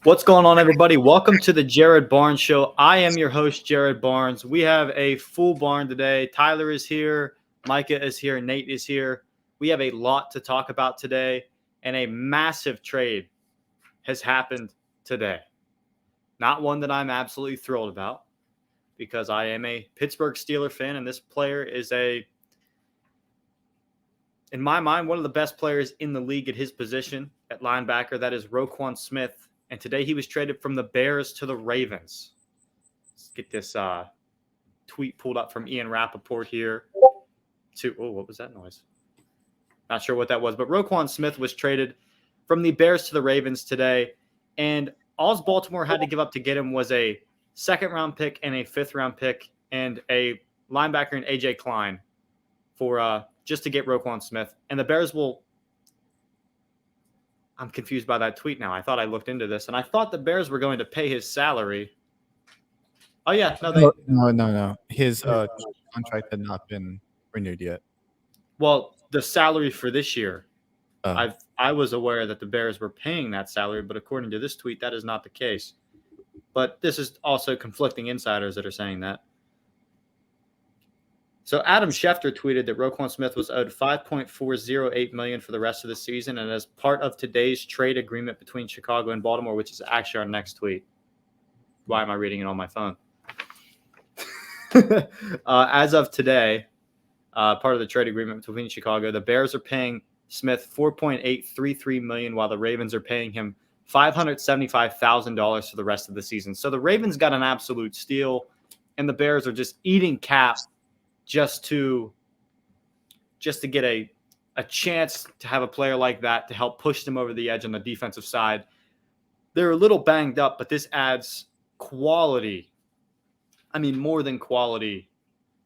What's going on, everybody? Welcome to the Jared Barnes Show. I am your host, Jared Barnes. We have a full barn today. Tyler is here, Micah is here, Nate is here. We have a lot to talk about today, and a massive trade has happened today. Not one that I'm absolutely thrilled about, because I am a Pittsburgh Steelers fan, and this player is in my mind, one of the best players in the league at his position at linebacker. That is Roquan Smith. And today he was traded from the Bears to the Ravens. Let's get this tweet pulled up from Ian Rappaport here. What was that noise? Not sure what that was, but Roquan Smith was traded from the Bears to the Ravens today. And all Baltimore had to give up to get him was a second-round pick and a fifth-round pick and a linebacker in A.J. Klein for just to get Roquan Smith. And the Bears will – I'm confused by that tweet now. I thought I looked into this, and I thought the Bears were going to pay his salary. Oh, yeah. No. His contract had not been renewed yet. Well, the salary for this year, I was aware that the Bears were paying that salary, but according to this tweet, that is not the case. But this is also conflicting insiders that are saying that. So Adam Schefter tweeted that Roquan Smith was owed $5.408 million for the rest of the season, and as part of today's trade agreement between Chicago and Baltimore, which is actually our next tweet. Why am I reading it on my phone? As of today, part of the trade agreement between Chicago, the Bears are paying Smith $4.833 million, while the Ravens are paying him $575,000 for the rest of the season. So the Ravens got an absolute steal, and the Bears are just eating cap just to get a chance to have a player like that to help push them over the edge on the defensive side. They're a little banged up, but this adds quality. I mean, more than quality,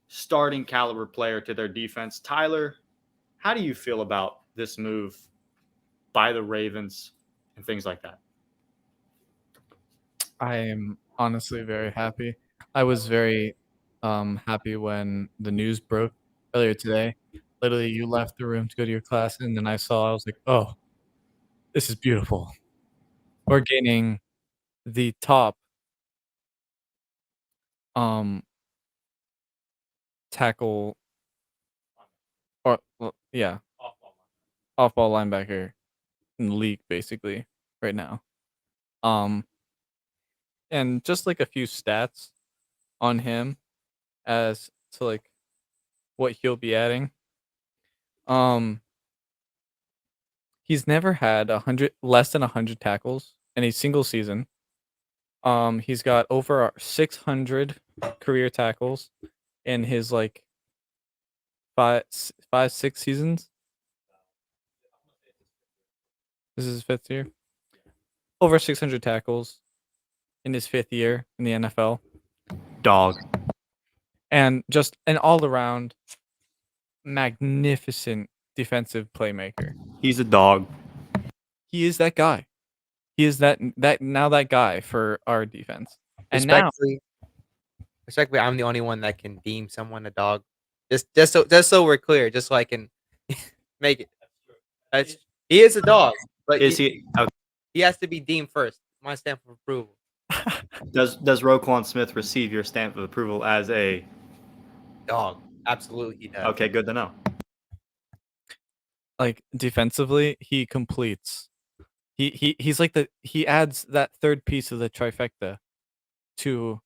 starting caliber player to their defense. Tyler, how do you feel about this move by the Ravens and things like that? I am honestly very happy. I was very happy when the news broke earlier today. Literally, you left the room to go to your class, and then I was like, oh, this is beautiful. We're gaining the top tackle off-ball linebacker in the league, basically, right now. And just like a few stats on him as to like what he'll be adding. He's never had less than 100 tackles in a single season. He's got over 600 career tackles in his like 6 seasons. This is his fifth year. Over 600 tackles in his fifth year in the NFL. Dog. And just an all-around magnificent defensive playmaker. He's a dog. He is that guy. He is that guy for our defense. And respectfully, I'm the only one that can deem someone a dog. Just so we're clear, just so I can make it. He is a dog, but is he? Okay. He has to be deemed first. My stamp of approval. Does Roquan Smith receive your stamp of approval as a dog? Absolutely, he does. Okay, good to know. Like defensively, he completes. He's like he adds that third piece of the trifecta to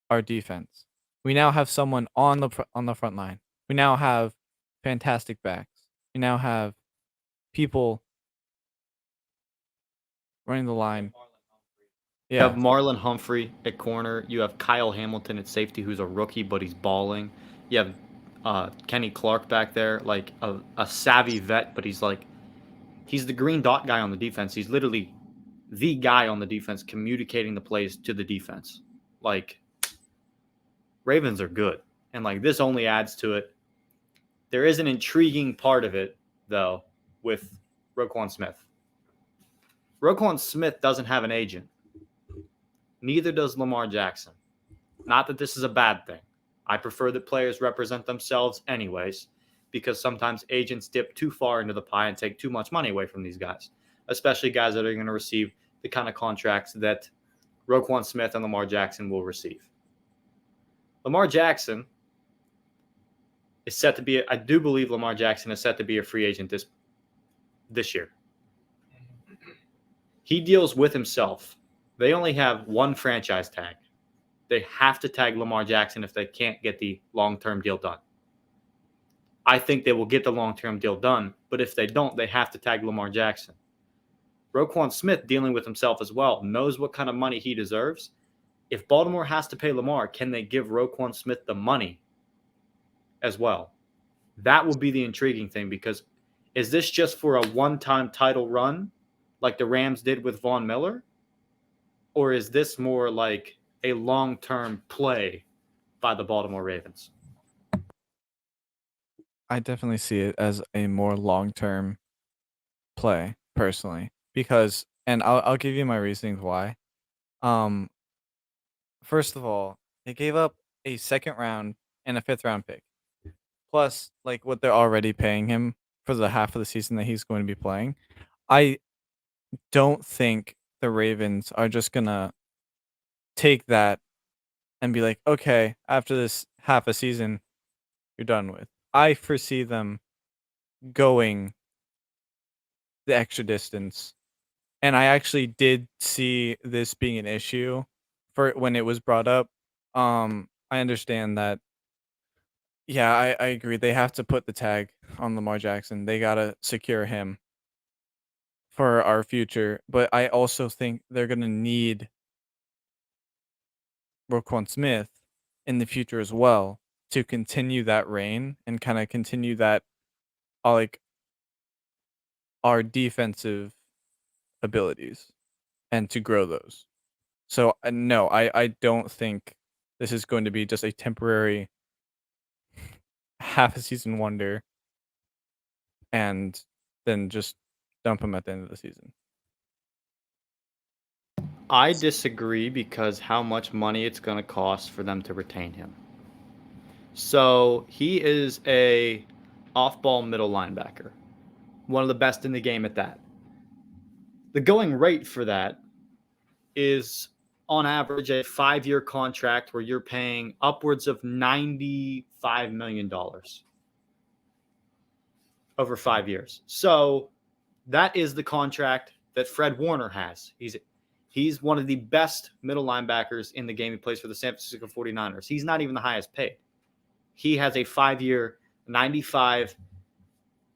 our defense. We now have someone on the front line. We now have fantastic backs. We now have people running the line. You have Marlon Humphrey at corner. You have Kyle Hamilton at safety, who's a rookie, but he's balling. You have Kenny Clark back there, like a savvy vet, but he's the green dot guy on the defense. He's literally the guy on the defense communicating the plays to the defense. Like, Ravens are good. And, like, this only adds to it. There is an intriguing part of it, though, with Roquan Smith. Roquan Smith doesn't have an agent. Neither does Lamar Jackson. Not that this is a bad thing. I prefer that players represent themselves anyways, because sometimes agents dip too far into the pie and take too much money away from these guys, especially guys that are going to receive the kind of contracts that Roquan Smith and Lamar Jackson will receive. Lamar Jackson is set to be, I do believe Lamar Jackson is set to be a free agent this year. He deals with himself. They only have one franchise tag. They have to tag Lamar Jackson if they can't get the long-term deal done. I think they will get the long-term deal done, but if they don't, they have to tag Lamar Jackson. Roquan Smith, dealing with himself as well, knows what kind of money he deserves. If Baltimore has to pay Lamar, can they give Roquan Smith the money as well? That will be the intriguing thing, because is this just for a one-time title run like the Rams did with Von Miller? Or is this more like a long-term play by the Baltimore Ravens? I definitely see it as a more long-term play, personally, because, and I'll give you my reasons why. First of all, they gave up a second round and a fifth round pick, plus like what they're already paying him for the half of the season that he's going to be playing. I don't think the Ravens are just gonna take that and be like, okay, after this half a season, you're done with. I foresee them going the extra distance. And I actually did see this being an issue for when it was brought up. I understand that. Yeah, I agree. They have to put the tag on Lamar Jackson. They gotta secure him for our future. But I also think they're gonna need Roquan Smith in the future as well to continue that reign and kind of continue that, like, our defensive abilities and to grow those. So no, I don't think this is going to be just a temporary half a season wonder and then just dump him at the end of the season. I disagree, because how much money it's going to cost for them to retain him. So he is a off-ball middle linebacker, one of the best in the game at that. The going rate for that is on average a 5-year contract where you're paying upwards of $95 million over 5 years. So that is the contract that Fred Warner has. He's one of the best middle linebackers in the game. He plays for the San Francisco 49ers. He's not even the highest paid. He has a 5-year, $95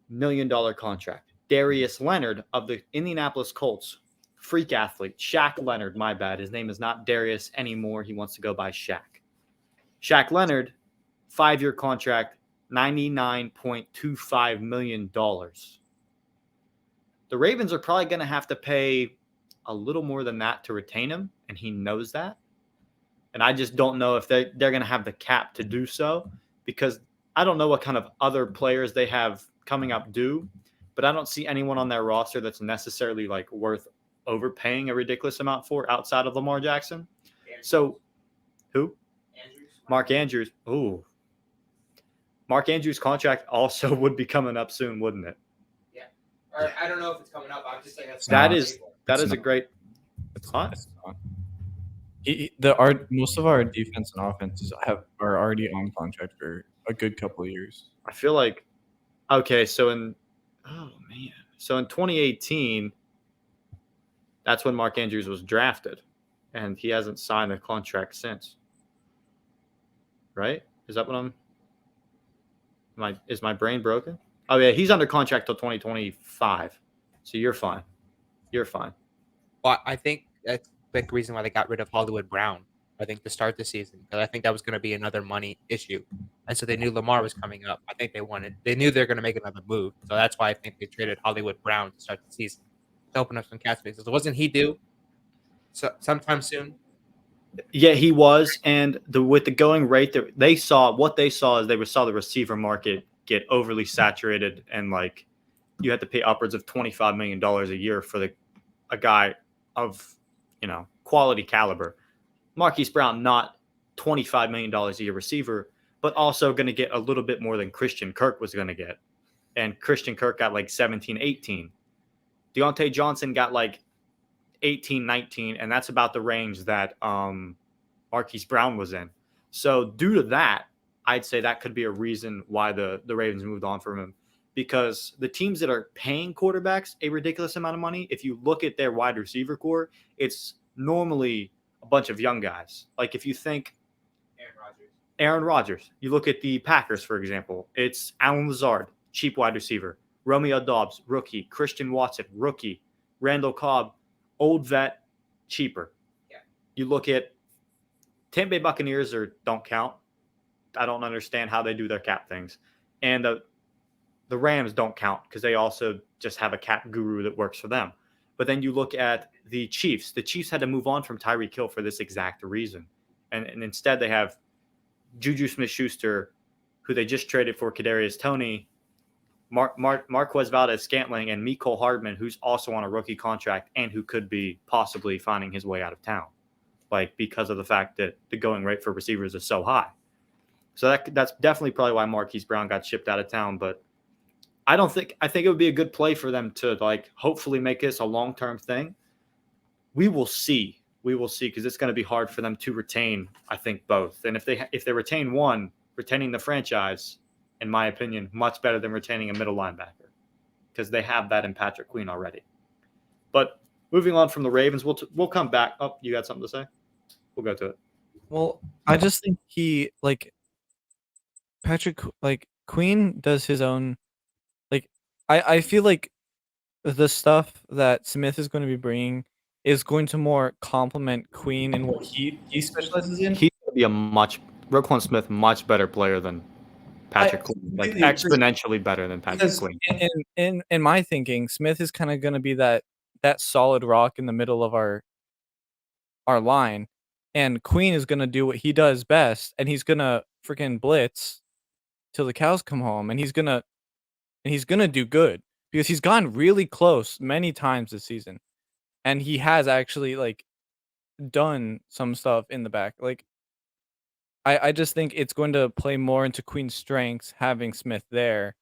million contract. Darius Leonard of the Indianapolis Colts, freak athlete. Shaq Leonard, my bad. His name is not Darius anymore. He wants to go by Shaq. Shaq Leonard, 5-year contract, $99.25 million. The Ravens are probably going to have to pay a little more than that to retain him, and he knows that. And I just don't know if they're going to have the cap to do so, because I don't know what kind of other players they have coming up due, but I don't see anyone on their roster that's necessarily like worth overpaying a ridiculous amount for outside of Lamar Jackson. So who? Mark Andrews. Ooh. Mark Andrews' contract also would be coming up soon, wouldn't it? Yeah. Or I don't know if it's coming up. I'm just saying that is a great. It's not. Most of our defense and offenses are already on contract for a good couple of years. I feel like, okay, so in 2018, that's when Mark Andrews was drafted, and he hasn't signed a contract since. Right? Is that what is my brain broken? Oh yeah, he's under contract till 2025. So you're fine. You're fine. Well, I think that's a big reason why they got rid of Hollywood Brown, I think, to start the season, because I think that was going to be another money issue. And so they knew Lamar was coming up. I think they knew they were going to make another move. So that's why I think they traded Hollywood Brown to start the season to open up some cap spaces. Wasn't he due sometime soon? Yeah, he was. And with the going rate, they saw the receiver market get overly saturated, and like you had to pay upwards of $25 million a year for a guy of, quality caliber. Marquise Brown, not $25 million a year receiver, but also going to get a little bit more than Christian Kirk was going to get. And Christian Kirk got like 17, 18. Deontay Johnson got like 18, 19, and that's about the range that Marquise Brown was in. So due to that, I'd say that could be a reason why the Ravens moved on from him, because the teams that are paying quarterbacks a ridiculous amount of money, if you look at their wide receiver core, it's normally a bunch of young guys. Like if you think Aaron Rodgers, you look at the Packers, for example, it's Allen Lazard, cheap wide receiver, Romeo Doubs, rookie, Christian Watson, rookie, Randall Cobb, old vet, cheaper. Yeah. You look at Tampa Bay Buccaneers don't count. I don't understand how they do their cap things. And the Rams don't count because they also just have a cap guru that works for them. But then you look at the Chiefs. The Chiefs had to move on from Tyreek Hill for this exact reason. And instead they have Juju Smith-Schuster, who they just traded for Kadarius Toney, Marquez Valdes-Scantling, and Mecole Hardman, who's also on a rookie contract and who could be possibly finding his way out of town, like because of the fact that the going rate for receivers is so high. So that's definitely probably why Marquise Brown got shipped out of town. But I think it would be a good play for them to like hopefully make this a long-term thing. We will see because it's going to be hard for them to retain, I think, both. And if they retain one, retaining the franchise, in my opinion, much better than retaining a middle linebacker because they have that in Patrick Queen already. But moving on from the Ravens, we'll come back. Oh, you got something to say? We'll go to it. Well, I just think Patrick, Queen does his own, I feel like the stuff that Smith is going to be bringing is going to more complement Queen and what he specializes in. He's going to be Roquan Smith, much better player than Patrick Queen, like exponentially better than Patrick Queen. In my thinking, Smith is kind of going to be that solid rock in the middle of our line, and Queen is going to do what he does best, and he's going to freaking blitz till the cows come home, and he's going to do good because he's gone really close many times this season, and he has actually done some stuff in the back. I just think it's going to play more into Queen's strengths having Smith there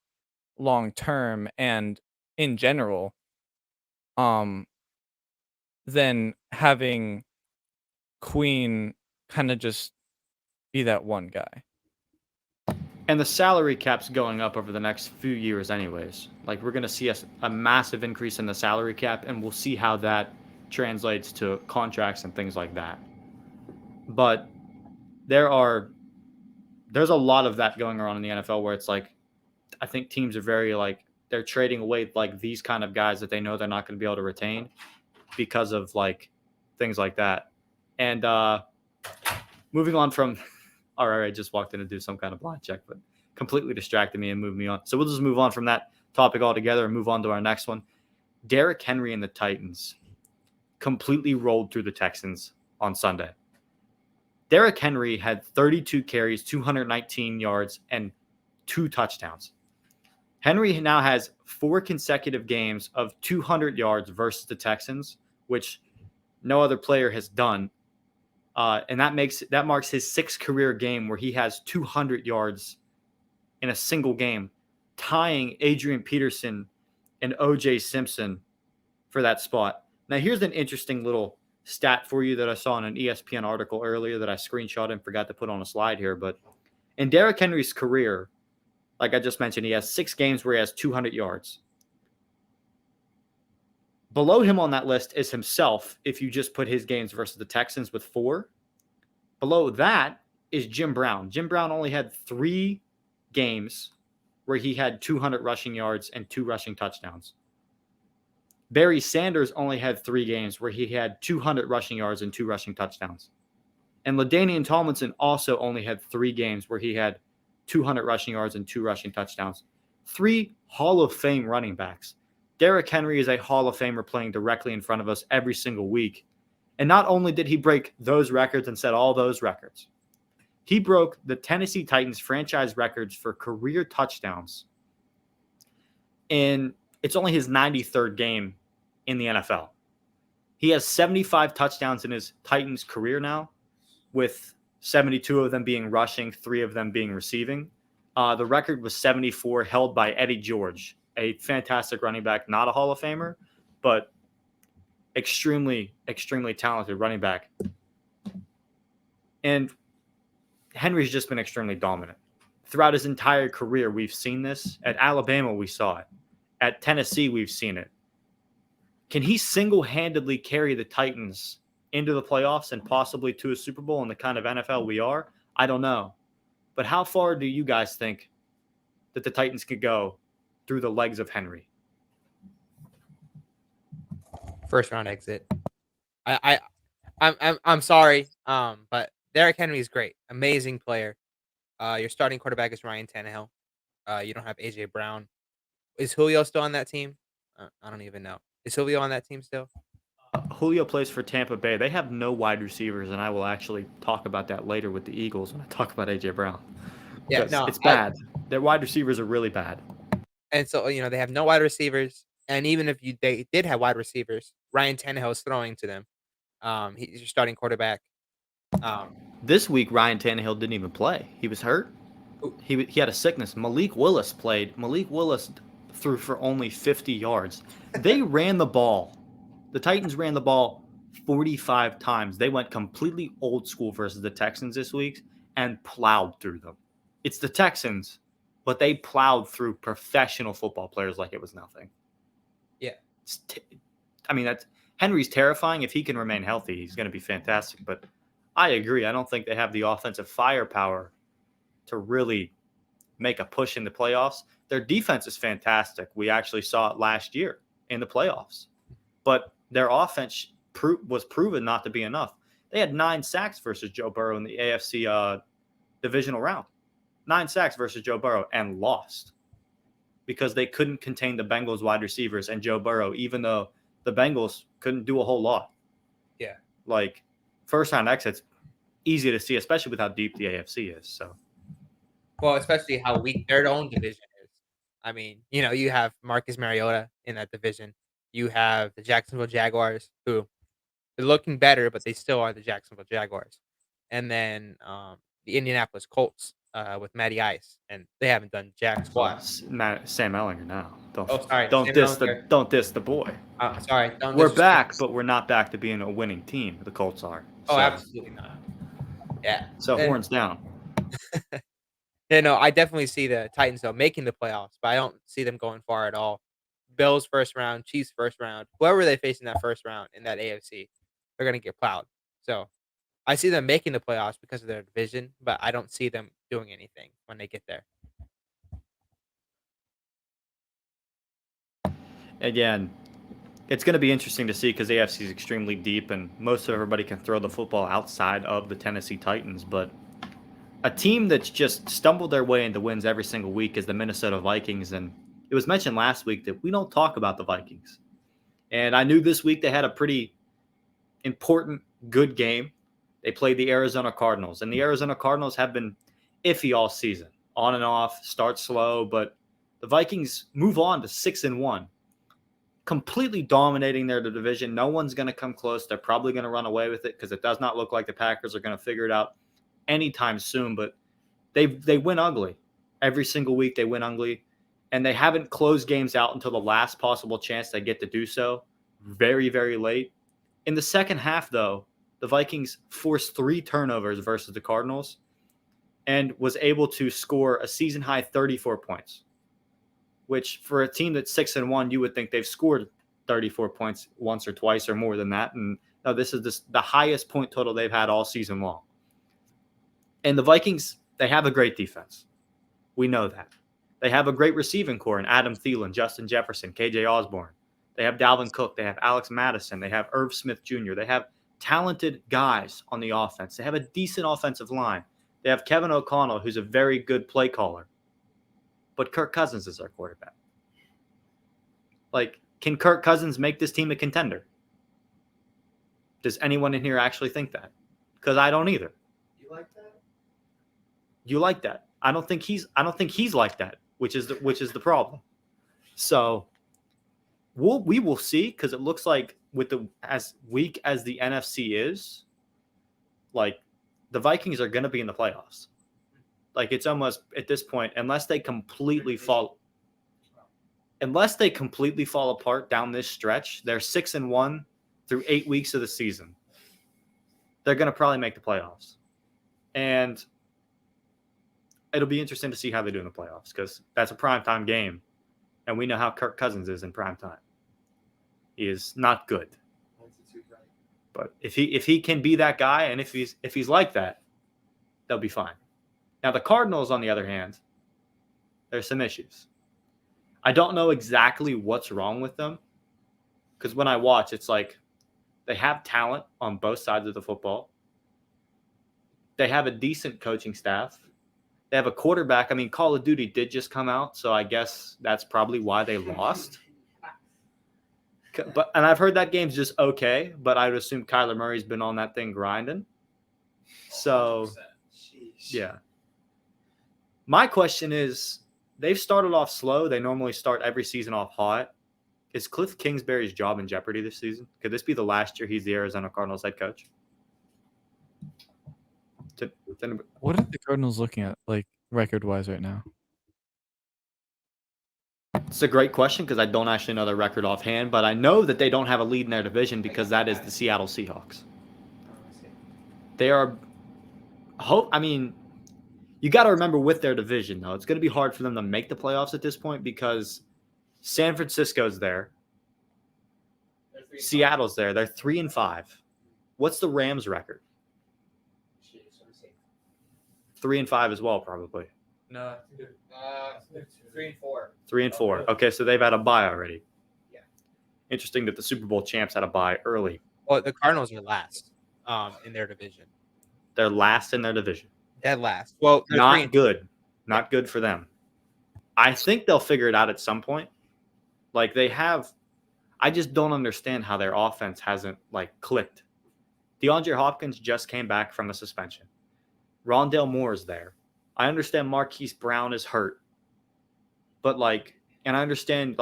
long term and in general than having Queen kind of just be that one guy. And the salary cap's going up over the next few years anyways. Like we're going to see a massive increase in the salary cap, and we'll see how that translates to contracts and things like that. But there's a lot of that going on in the NFL where it's like, I think teams are very they're trading away these kind of guys that they know they're not going to be able to retain because of things like that. And moving on from, all right, I just walked in to do some kind of blind check, but completely distracted me and moved me on. So we'll just move on from that topic altogether and move on to our next one. Derrick Henry and the Titans completely rolled through the Texans on Sunday. Derrick Henry had 32 carries, 219 yards, and 2 touchdowns. Henry now has 4 consecutive games of 200 yards versus the Texans, which no other player has done. And that marks his 6th career game where he has 200 yards in a single game, tying Adrian Peterson and O.J. Simpson for that spot. Now, here's an interesting little stat for you that I saw in an ESPN article earlier that I screenshot and forgot to put on a slide here. But in Derrick Henry's career, like I just mentioned, he has 6 games where he has 200 yards. Below him on that list is himself, if you just put his games versus the Texans with 4. Below that is Jim Brown. Jim Brown only had 3 games where he had 200 rushing yards and 2 rushing touchdowns. Barry Sanders only had 3 games where he had 200 rushing yards and 2 rushing touchdowns. And LaDainian Tomlinson also only had 3 games where he had 200 rushing yards and 2 rushing touchdowns. 3 Hall of Fame running backs. Derrick Henry is a Hall of Famer playing directly in front of us every single week. And not only did he break those records and set all those records, he broke the Tennessee Titans franchise records for career touchdowns. And it's only his 93rd game in the NFL. He has 75 touchdowns in his Titans career now, with 72 of them being rushing, 3 of them being receiving. The record was 74, held by Eddie George, a fantastic running back, not a Hall of Famer, but extremely, extremely talented running back. And Henry's just been extremely dominant. Throughout his entire career, we've seen this. At Alabama, we saw it. At Tennessee, we've seen it. Can he single-handedly carry the Titans into the playoffs and possibly to a Super Bowl in the kind of NFL we are? I don't know. But how far do you guys think that the Titans could go through the legs of Henry? First round exit. I'm sorry, but Derrick Henry is great, amazing player. Your starting quarterback is Ryan Tannehill. You don't have AJ Brown. Is Julio still on that team? I don't even know. Is Julio on that team still? Julio plays for Tampa Bay. They have no wide receivers, and I will actually talk about that later with the Eagles when I talk about AJ Brown. Yeah, no, it's bad. Their wide receivers are really bad. And so they have no wide receivers, and even if they did have wide receivers, Ryan Tannehill is throwing to them. He's your starting quarterback. This week, Ryan Tannehill didn't even play. He was hurt. He had a sickness. Malik Willis played. Malik Willis threw for only 50 yards. They ran the ball. The Titans ran the ball 45 times. They went completely old school versus the Texans this week and plowed through them. It's the Texans, but they plowed through professional football players like it was nothing. Yeah. That's Henry's terrifying. If he can remain healthy, he's going to be fantastic. But I agree. I don't think they have the offensive firepower to really make a push in the playoffs. Their defense is fantastic. We actually saw it last year in the playoffs. But their offense was proven not to be enough. They had 9 sacks versus Joe Burrow in the AFC divisional round. 9 sacks versus Joe Burrow and lost because they couldn't contain the Bengals wide receivers and Joe Burrow, even though the Bengals couldn't do a whole lot. Yeah. Like, first-round exits, easy to see, especially with how deep the AFC is. So, well, especially how weak their own division is. I mean, you have Marcus Mariota in that division. You have the Jacksonville Jaguars, who they're looking better, but they still are the Jacksonville Jaguars. And then the Indianapolis Colts with Matty Ice, and they haven't done jack squat. Sam Ellinger now. Sorry. Don't diss the boy. Sorry. We're back, but we're not back to being a winning team. The Colts are. Oh, absolutely not. Yeah. So horns down. Yeah, no, I definitely see the Titans though making the playoffs, but I don't see them going far at all. Bills first round, Chiefs first round, whoever they face in that first round in that AFC, they're gonna get plowed. So I see them making the playoffs because of their division, but I don't see them doing anything when they get there. Again, it's going to be interesting to see because the AFC is extremely deep and most of everybody can throw the football outside of the Tennessee Titans. But a team that's just stumbled their way into wins every single week is the Minnesota Vikings. And it was mentioned last week that we don't talk about the Vikings. And I knew this week they had a pretty important, good game. They played the Arizona Cardinals. And the Arizona Cardinals have been iffy all season. On and off, start slow. But the Vikings move on to 6-1. Completely dominating their division. No one's going to come close. They're probably going to run away with it because it does not look like the Packers are going to figure it out anytime soon. But they win ugly. Every single week they win ugly. And they haven't closed games out until the last possible chance they get to do so. Very, very late. In the second half, though, the Vikings forced 3 turnovers versus the Cardinals and was able to score a season-high 34 points. Which for a team that's 6-1, you would think they've scored 34 points once or twice or more than that. And no, this is the highest point total they've had all season long. And the Vikings, they have a great defense. We know that. They have a great receiving core in Adam Thielen, Justin Jefferson, KJ Osborne. They have Dalvin Cook. They have Alex Madison. They have Irv Smith Jr. They have talented guys on the offense. They have a decent offensive line. They have Kevin O'Connell, who's a very good play caller. But Kirk Cousins is our quarterback. Like, can Kirk Cousins make this team a contender? Does anyone in here actually think that? Because I don't either. You like that? You like that? I don't think he's like that, which is the problem. So we will see, because it looks like with as weak as the NFC is, like, the Vikings are going to be in the playoffs. Like, it's almost at this point, unless they completely fall apart down this stretch, they're 6-1 through 8 weeks of the season, they're going to probably make the playoffs. And it'll be interesting to see how they do in the playoffs because that's a primetime game. And we know how Kirk Cousins is in primetime. He is not good. But if he can be that guy, and if he's like that, they'll be fine. Now the Cardinals, on the other hand, there's some issues. I don't know exactly what's wrong with them because when I watch, it's like they have talent on both sides of the football. They have a decent coaching staff. They have a quarterback. I mean, Call of Duty did just come out, so I guess that's probably why they lost. And I've heard that game's just okay, but I would assume Kyler Murray's been on that thing grinding. So, yeah. My question is, they've started off slow. They normally start every season off hot. Is Cliff Kingsbury's job in jeopardy this season? Could this be the last year he's the Arizona Cardinals head coach? What are the Cardinals looking at, like, record-wise right now? It's a great question because I don't actually know their record offhand, but I know that they don't have a lead in their division because that is the Seattle Seahawks. They are I mean, you got to remember with their division, though, it's going to be hard for them to make the playoffs at this point because San Francisco's there. Seattle's there. They're 3-5. What's the Rams' record? 3-5 as well, probably. No, 3-4. 3-4. Okay, so they've had a bye already. Yeah. Interesting that the Super Bowl champs had a bye early. Well, the Cardinals are last in their division. They're last in their division. Dead last. Well, not good. Not good for them. I think they'll figure it out at some point. Like they have. I just don't understand how their offense hasn't like clicked. DeAndre Hopkins just came back from a suspension. Rondale Moore is there. I understand Marquise Brown is hurt. But and I understand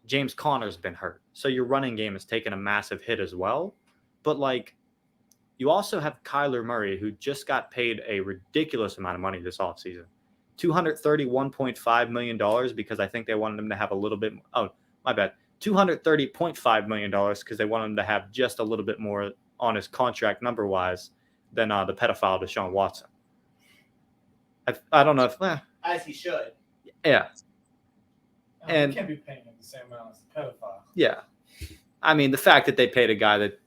James Conner's been hurt. So your running game has taken a massive hit as well. But you also have Kyler Murray, who just got paid a ridiculous amount of money this offseason. $231.5 million because I think they wanted him to have a little bit. Oh, my bad. $230.5 million because they wanted him to have just a little bit more on his contract number-wise than the pedophile Deshaun Watson. I don't know if... as he should. Yeah. And you can't be paying him the same amount as the pedophile. Yeah. I mean, the fact that they paid a guy that...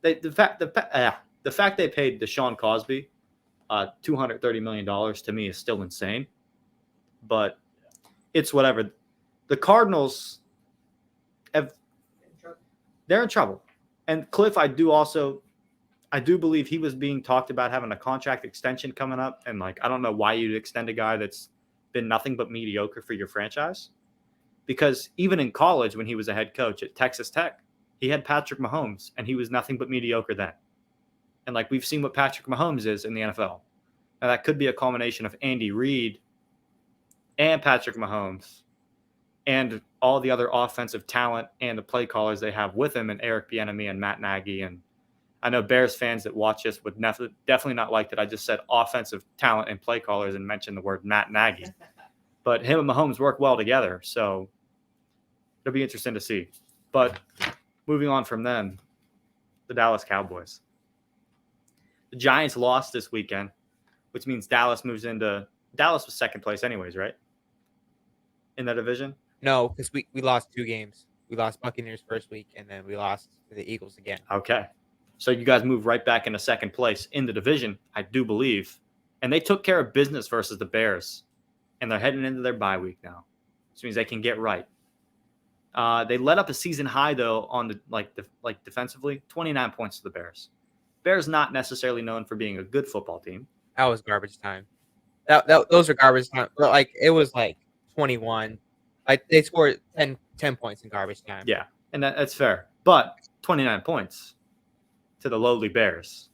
The fact they paid Deshaun Cosby $230 million to me is still insane. But it's whatever. The Cardinals they're in trouble. And Cliff, I do believe he was being talked about having a contract extension coming up. And I don't know why you'd extend a guy that's been nothing but mediocre for your franchise. Because even in college, when he was a head coach at Texas Tech, he had Patrick Mahomes, and he was nothing but mediocre then. And we've seen what Patrick Mahomes is in the NFL. Now that could be a combination of Andy Reid and Patrick Mahomes and all the other offensive talent and the play callers they have with him and Eric Bieniemy and Matt Nagy. And I know Bears fans that watch this would definitely not like that I just said offensive talent and play callers and mentioned the word Matt Nagy. But him and Mahomes work well together, so it'll be interesting to see. But moving on from them, the Dallas Cowboys. The Giants lost this weekend, which means Dallas moves into – Dallas was second place anyways, right? In that division? No, because we lost 2 games. We lost Buccaneers first week, and then we lost to the Eagles again. Okay. So you guys move right back into second place in the division, I do believe. And they took care of business versus the Bears. And they're heading into their bye week now. Which means they can get right. They let up a season high, though, on the defensively, 29 points to the Bears. Bears not necessarily known for being a good football team. That was garbage time. Those are garbage time. But it was 21. They scored 10 points in garbage time. Yeah, and that's fair. But 29 points to the lowly Bears.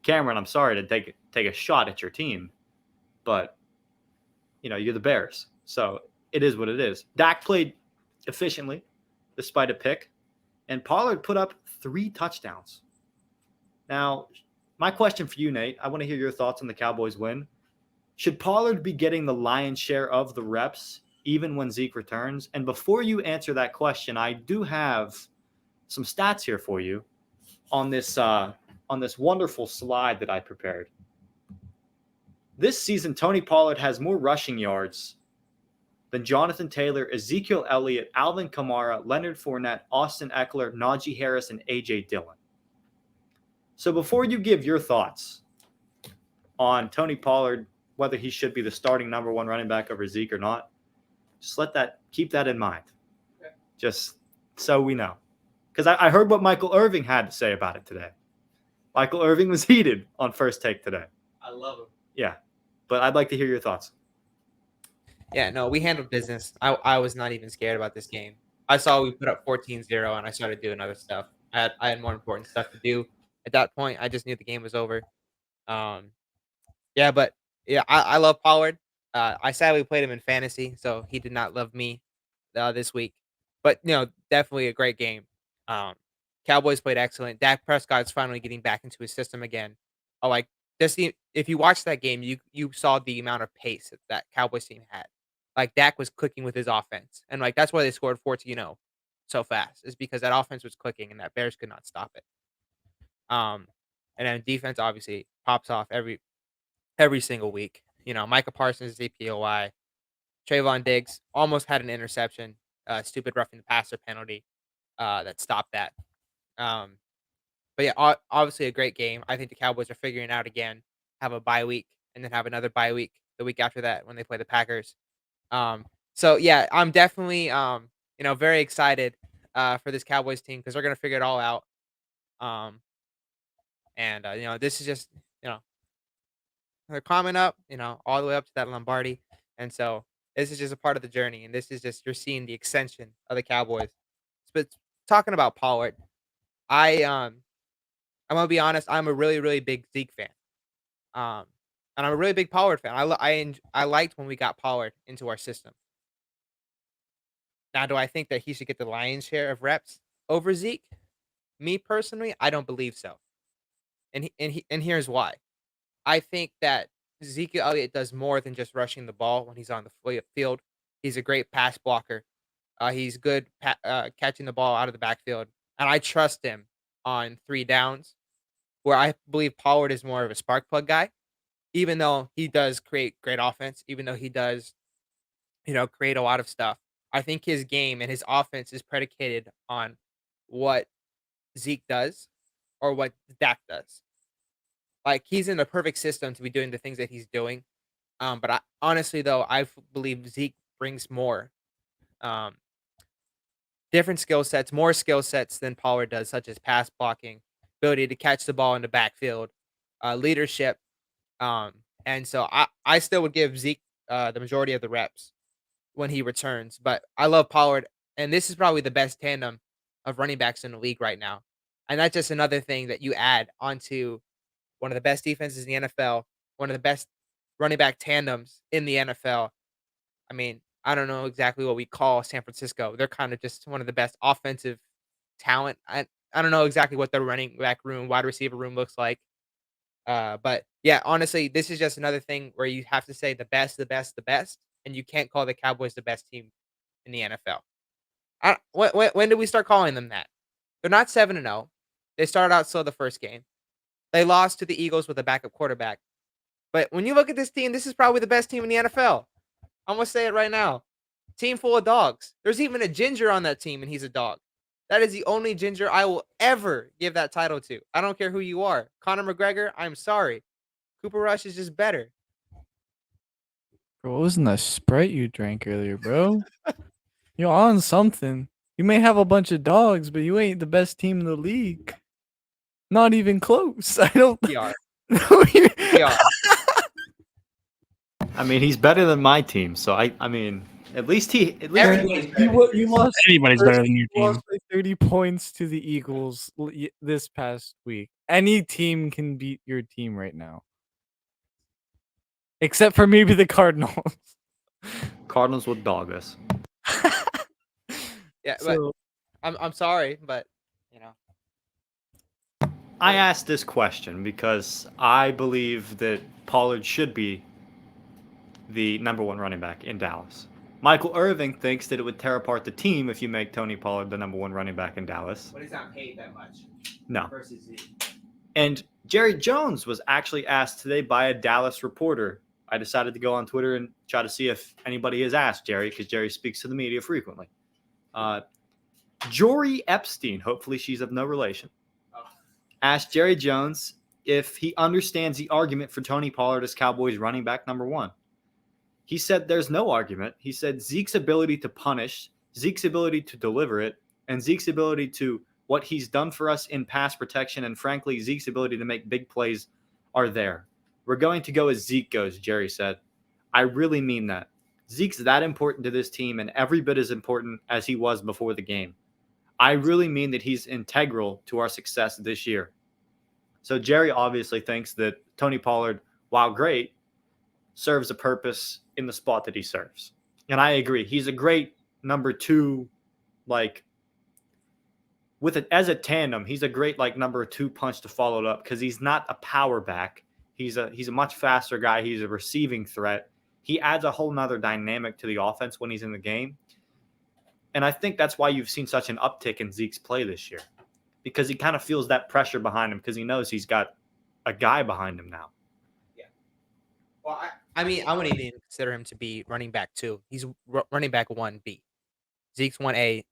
Cameron, I'm sorry to take a shot at your team, but you're the Bears, so it is what it is. Dak played efficiently, despite a pick, and Pollard put up 3 touchdowns. Now, my question for you, Nate, I want to hear your thoughts on the Cowboys win. Should Pollard be getting the lion's share of the reps, even when Zeke returns? And before you answer that question, I do have some stats here for you on this wonderful slide that I prepared. This season, Tony Pollard has more rushing yards than Jonathan Taylor, Ezekiel Elliott, Alvin Kamara, Leonard Fournette, Austin Eckler, Najee Harris, and A.J. Dillon. So before you give your thoughts on Tony Pollard, whether he should be the starting number 1 running back over Zeke or not, just keep that in mind. Okay. Just so we know. Because I heard what Michael Irving had to say about it today. Michael Irving was heated on First Take today. I love him. Yeah. But I'd like to hear your thoughts. Yeah, no, we handled business. I was not even scared about this game. I saw we put up 14-0, and I started doing other stuff. I had more important stuff to do at that point. I just knew the game was over. I love Pollard. I sadly played him in fantasy, so he did not love me this week. But, definitely a great game. Cowboys played excellent. Dak Prescott's finally getting back into his system again. If you watched that game, you saw the amount of pace that Cowboys team had. Like, Dak was clicking with his offense. And, that's why they scored 14-0 so fast, is because that offense was clicking and that Bears could not stop it. And then defense obviously pops off every single week. Micah Parsons, ZPOI, Trayvon Diggs almost had an interception, stupid roughing the passer penalty that stopped that. But yeah, obviously a great game. I think the Cowboys are figuring it out again, have a bye week, and then have another bye week the week after that when they play the Packers. So yeah, I'm definitely very excited for this Cowboys team because they're gonna figure it all out. This is just they're climbing up, all the way up to that Lombardi, and so this is just a part of the journey, and this is just you're seeing the extension of the Cowboys. But talking about Pollard, I'm gonna be honest, I'm a really really big Zeke fan, and I'm a really big Pollard fan. I liked when we got Pollard into our system. Now, do I think that he should get the lion's share of reps over Zeke? Me personally, I don't believe so. And here's why. I think that Ezekiel Elliott does more than just rushing the ball when he's on the field. He's a great pass blocker. He's good catching the ball out of the backfield, and I trust him on 3 downs. Where I believe Pollard is more of a spark plug guy, even though he does create great offense, even though he does, create a lot of stuff. I think his game and his offense is predicated on what Zeke does or what Dak does. Like, he's in the perfect system to be doing the things that he's doing. But honestly, though, I believe Zeke brings more different skill sets, more skill sets than Pollard does, such as pass blocking, ability to catch the ball in the backfield, leadership. And so I still would give Zeke the majority of the reps when he returns. But I love Pollard, and this is probably the best tandem of running backs in the league right now. And that's just another thing that you add onto one of the best defenses in the NFL, one of the best running back tandems in the NFL. I mean, I don't know exactly what we call San Francisco. They're kind of just one of the best offensive talent. I don't know exactly what their running back room, wide receiver room looks like. But yeah, honestly, this is just another thing where you have to say the best, the best, the best, and you can't call the Cowboys the best team in the NFL. When did we start calling them that? They're not 7-0. They started out slow the first game. They lost to the Eagles with a backup quarterback. But when you look at this team, this is probably the best team in the NFL. I'm going to say it right now. Team full of dogs. There's even a ginger on that team, and he's a dog. That is the only ginger I will ever give that title to. I don't care who you are. Conor McGregor, I'm sorry. Cooper Rush is just better. Bro, what was in that Sprite you drank earlier, bro? You're on something. You may have a bunch of dogs, but you ain't the best team in the league. Not even close. I don't. We are. We are. I mean, he's better than my team, so I mean, at least you lost. Anybody's better than your You team. lost by 30 points to the Eagles this past week. Any team can beat your team right now, except for maybe the Cardinals. Cardinals would dog us. Yeah, So, but I'm sorry, but I asked this question because I believe that Pollard should be the number 1 running back in Dallas. Michael Irving thinks that it would tear apart the team if you make Tony Pollard the number 1 running back in Dallas. But he's not paid that much. No. Versus Zeke. And Jerry Jones was actually asked today by a Dallas reporter. I decided to go on Twitter and try to see if anybody has asked Jerry, because Jerry speaks to the media frequently. Jory Epstein, hopefully she's of no relation, asked Jerry Jones if he understands the argument for Tony Pollard as Cowboys running back number 1. He said there's no argument. He said Zeke's ability to punish, Zeke's ability to deliver it, and Zeke's ability to what he's done for us in pass protection, and frankly, Zeke's ability to make big plays are there. We're going to go as Zeke goes, Jerry said. I really mean that. Zeke's that important to this team and every bit as important as he was before the game. I really mean that he's integral to our success this year. So Jerry obviously thinks that Tony Pollard, while great, serves a purpose in the spot that he serves. And I agree. He's a great number 2, like, with it as a tandem, he's a great like number 2 punch to follow it up, because he's not a power back. He's a much faster guy. He's a receiving threat. He adds a whole nother dynamic to the offense when he's in the game. And I think that's why you've seen such an uptick in Zeke's play this year, because he kind of feels that pressure behind him, because he knows he's got a guy behind him now. Yeah. Well, I mean, I wouldn't even consider him to be running back 2. He's running back 1B. Zeke's 1A,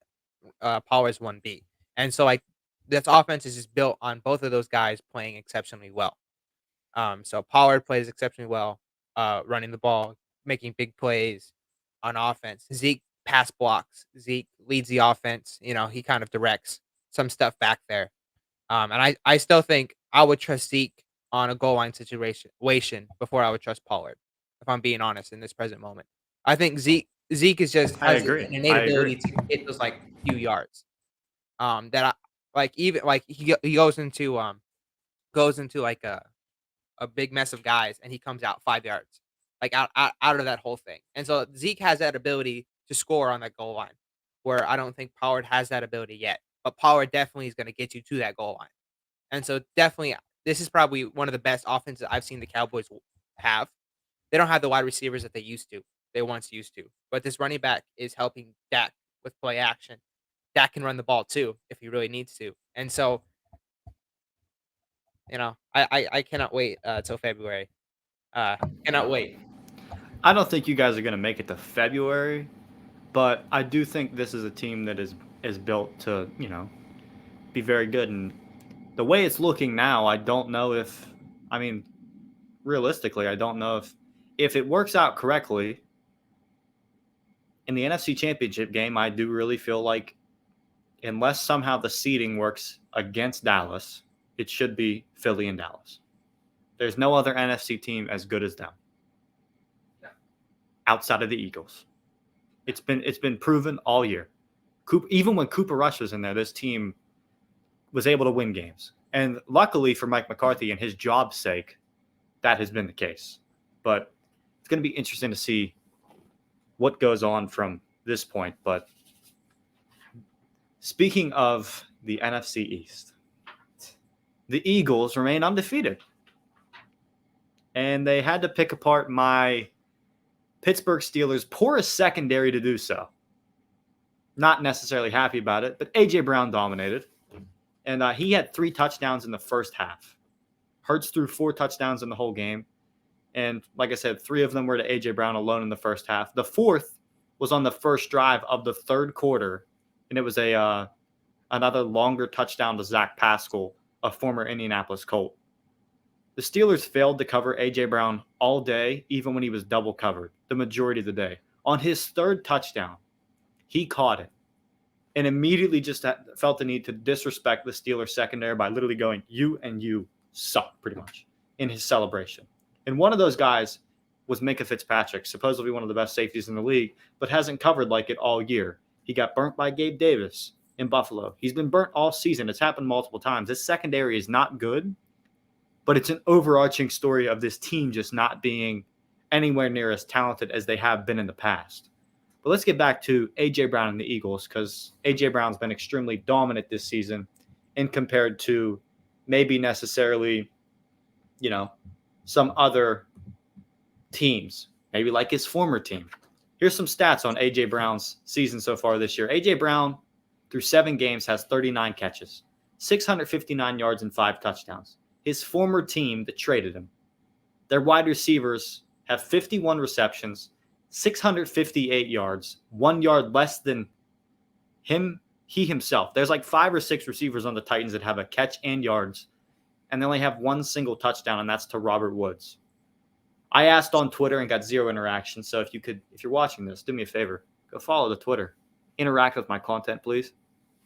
Pollard's 1B. And so, like, this offense is just built on both of those guys playing exceptionally well. So Pollard plays exceptionally well, running the ball, making big plays on offense. Zeke pass blocks. Zeke leads the offense. You know, he kind of directs some stuff back there. And I still think I would trust Zeke on a goal line situation before I would trust Pollard, if I'm being honest in this present moment. I think Zeke is just has an innate ability to hit those like few yards. That I like, even like he goes into like a big mess of guys and he comes out 5 yards, like out of that whole thing. And so Zeke has that ability to score on that goal line, where I don't think Pollard has that ability yet. But Pollard definitely is going to get you to that goal line. And so definitely, this is probably one of the best offenses I've seen the Cowboys have. They don't have the wide receivers that they once used to. But this running back is helping Dak with play action. Dak can run the ball too if he really needs to. And so, you know, I cannot wait till February. Cannot wait. I don't think you guys are going to make it to February, but I do think this is a team that is built to, you know, be very good. And the way it's looking now, I don't know if, I mean, realistically, I don't know if it works out correctly in the NFC Championship game. I do really feel like, unless somehow the seeding works against Dallas, it should be Philly and Dallas. There's no other NFC team as good as them, outside of the Eagles. It's been proven all year. Even when Cooper Rush was in there, this team was able to win games. And luckily for Mike McCarthy and his job's sake, that has been the case. But it's going to be interesting to see what goes on from this point. But speaking of the NFC East, the Eagles remain undefeated. And they had to pick apart my Pittsburgh Steelers' poorest secondary to do so. Not necessarily happy about it, but A.J. Brown dominated. And he had 3 touchdowns in the first half. Hurts threw 4 touchdowns in the whole game. And like I said, 3 of them were to A.J. Brown alone in the first half. The 4th was on the first drive of the 3rd quarter, and it was another longer touchdown to Zach Pascal, a former Indianapolis Colt. The Steelers failed to cover A.J. Brown all day, even when he was double covered, the majority of the day. On his 3rd touchdown, he caught it and immediately just felt the need to disrespect the Steelers secondary by literally going, "You and you suck," pretty much, in his celebration. And one of those guys was Micah Fitzpatrick, supposedly one of the best safeties in the league, but hasn't covered like it all year. He got burnt by Gabe Davis in Buffalo. He's been burnt all season. It's happened multiple times. This secondary is not good, but it's an overarching story of this team just not being anywhere near as talented as they have been in the past. But let's get back to A.J. Brown and the Eagles, because A.J. Brown's been extremely dominant this season in compared to maybe necessarily, you know, some other teams, maybe like his former team. Here's some stats on A.J. Brown's season so far this year. A.J. Brown, through 7 games, has 39 catches, 659 yards, and 5 touchdowns. His former team that traded him, their wide receivers have 51 receptions, 658 yards, 1 yard less than he himself. There's like 5 or 6 receivers on the Titans that have a catch and yards, and they only have 1 single touchdown, and that's to Robert Woods. I asked on Twitter and got 0 interaction. So if you're watching this, do me a favor, go follow the Twitter. Interact with my content, please,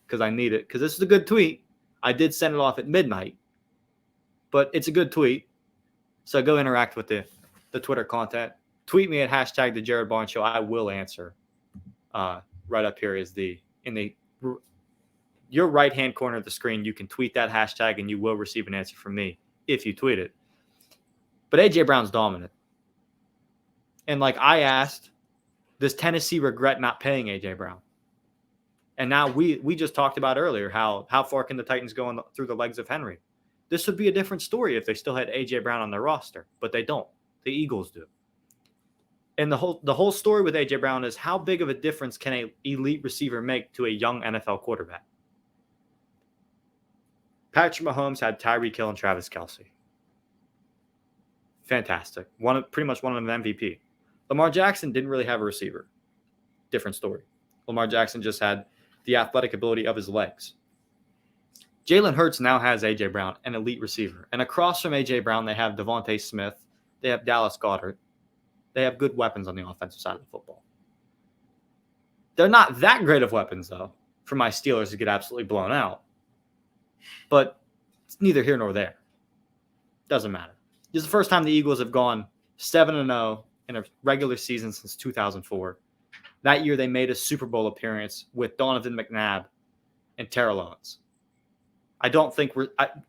because I need it. Because this is a good tweet. I did send it off at midnight, but it's a good tweet. So go interact with the Twitter content. Tweet me at hashtag the Jared Barnes Show. I will answer. Right up here is your right-hand corner of the screen. You can tweet that hashtag and you will receive an answer from me if you tweet it. But A.J. Brown's dominant. And like I asked, does Tennessee regret not paying A.J. Brown? And now we just talked about earlier how far can the Titans go through the legs of Henry? This would be a different story if they still had A.J. Brown on their roster, but they don't. The Eagles do. And the whole story with A.J. Brown is how big of a difference can an elite receiver make to a young NFL quarterback? Patrick Mahomes had Tyreek Hill and Travis Kelce. Fantastic. Pretty much one of them MVP. Lamar Jackson didn't really have a receiver. Different story. Lamar Jackson just had the athletic ability of his legs. Jalen Hurts now has A.J. Brown, an elite receiver. And across from A.J. Brown, they have Devontae Smith. They have Dallas Goedert. They have good weapons on the offensive side of the football. They're not that great of weapons, though, for my Steelers to get absolutely blown out. But it's neither here nor there. Doesn't matter. This is the first time the Eagles have gone 7-0 in a regular season since 2004. That year, they made a Super Bowl appearance with Donovan McNabb and Terrell Owens. I don't think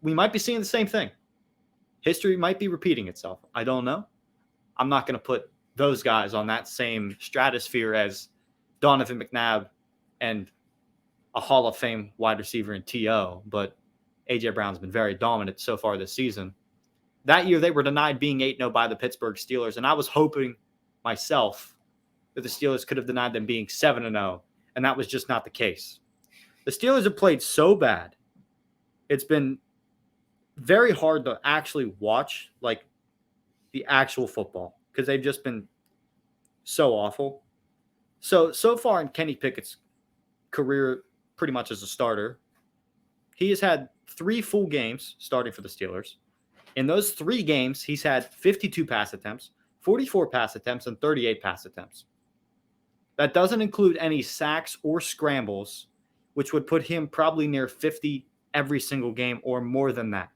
we might be seeing the same thing. History might be repeating itself. I don't know. I'm not going to put those guys on that same stratosphere as Donovan McNabb and a Hall of Fame wide receiver in T.O., but A.J. Brown's been very dominant so far this season. That year, they were denied being 8-0 by the Pittsburgh Steelers, and I was hoping myself that the Steelers could have denied them being 7-0, and that was just not the case. The Steelers have played so bad, it's been very hard to actually watch like the actual football because they've just been so awful. So far in Kenny Pickett's career, pretty much as a starter, he has had 3 full games starting for the Steelers. In those 3 games, he's had 52 pass attempts, 44 pass attempts, and 38 pass attempts. That doesn't include any sacks or scrambles, which would put him probably near 50 every single game or more than that.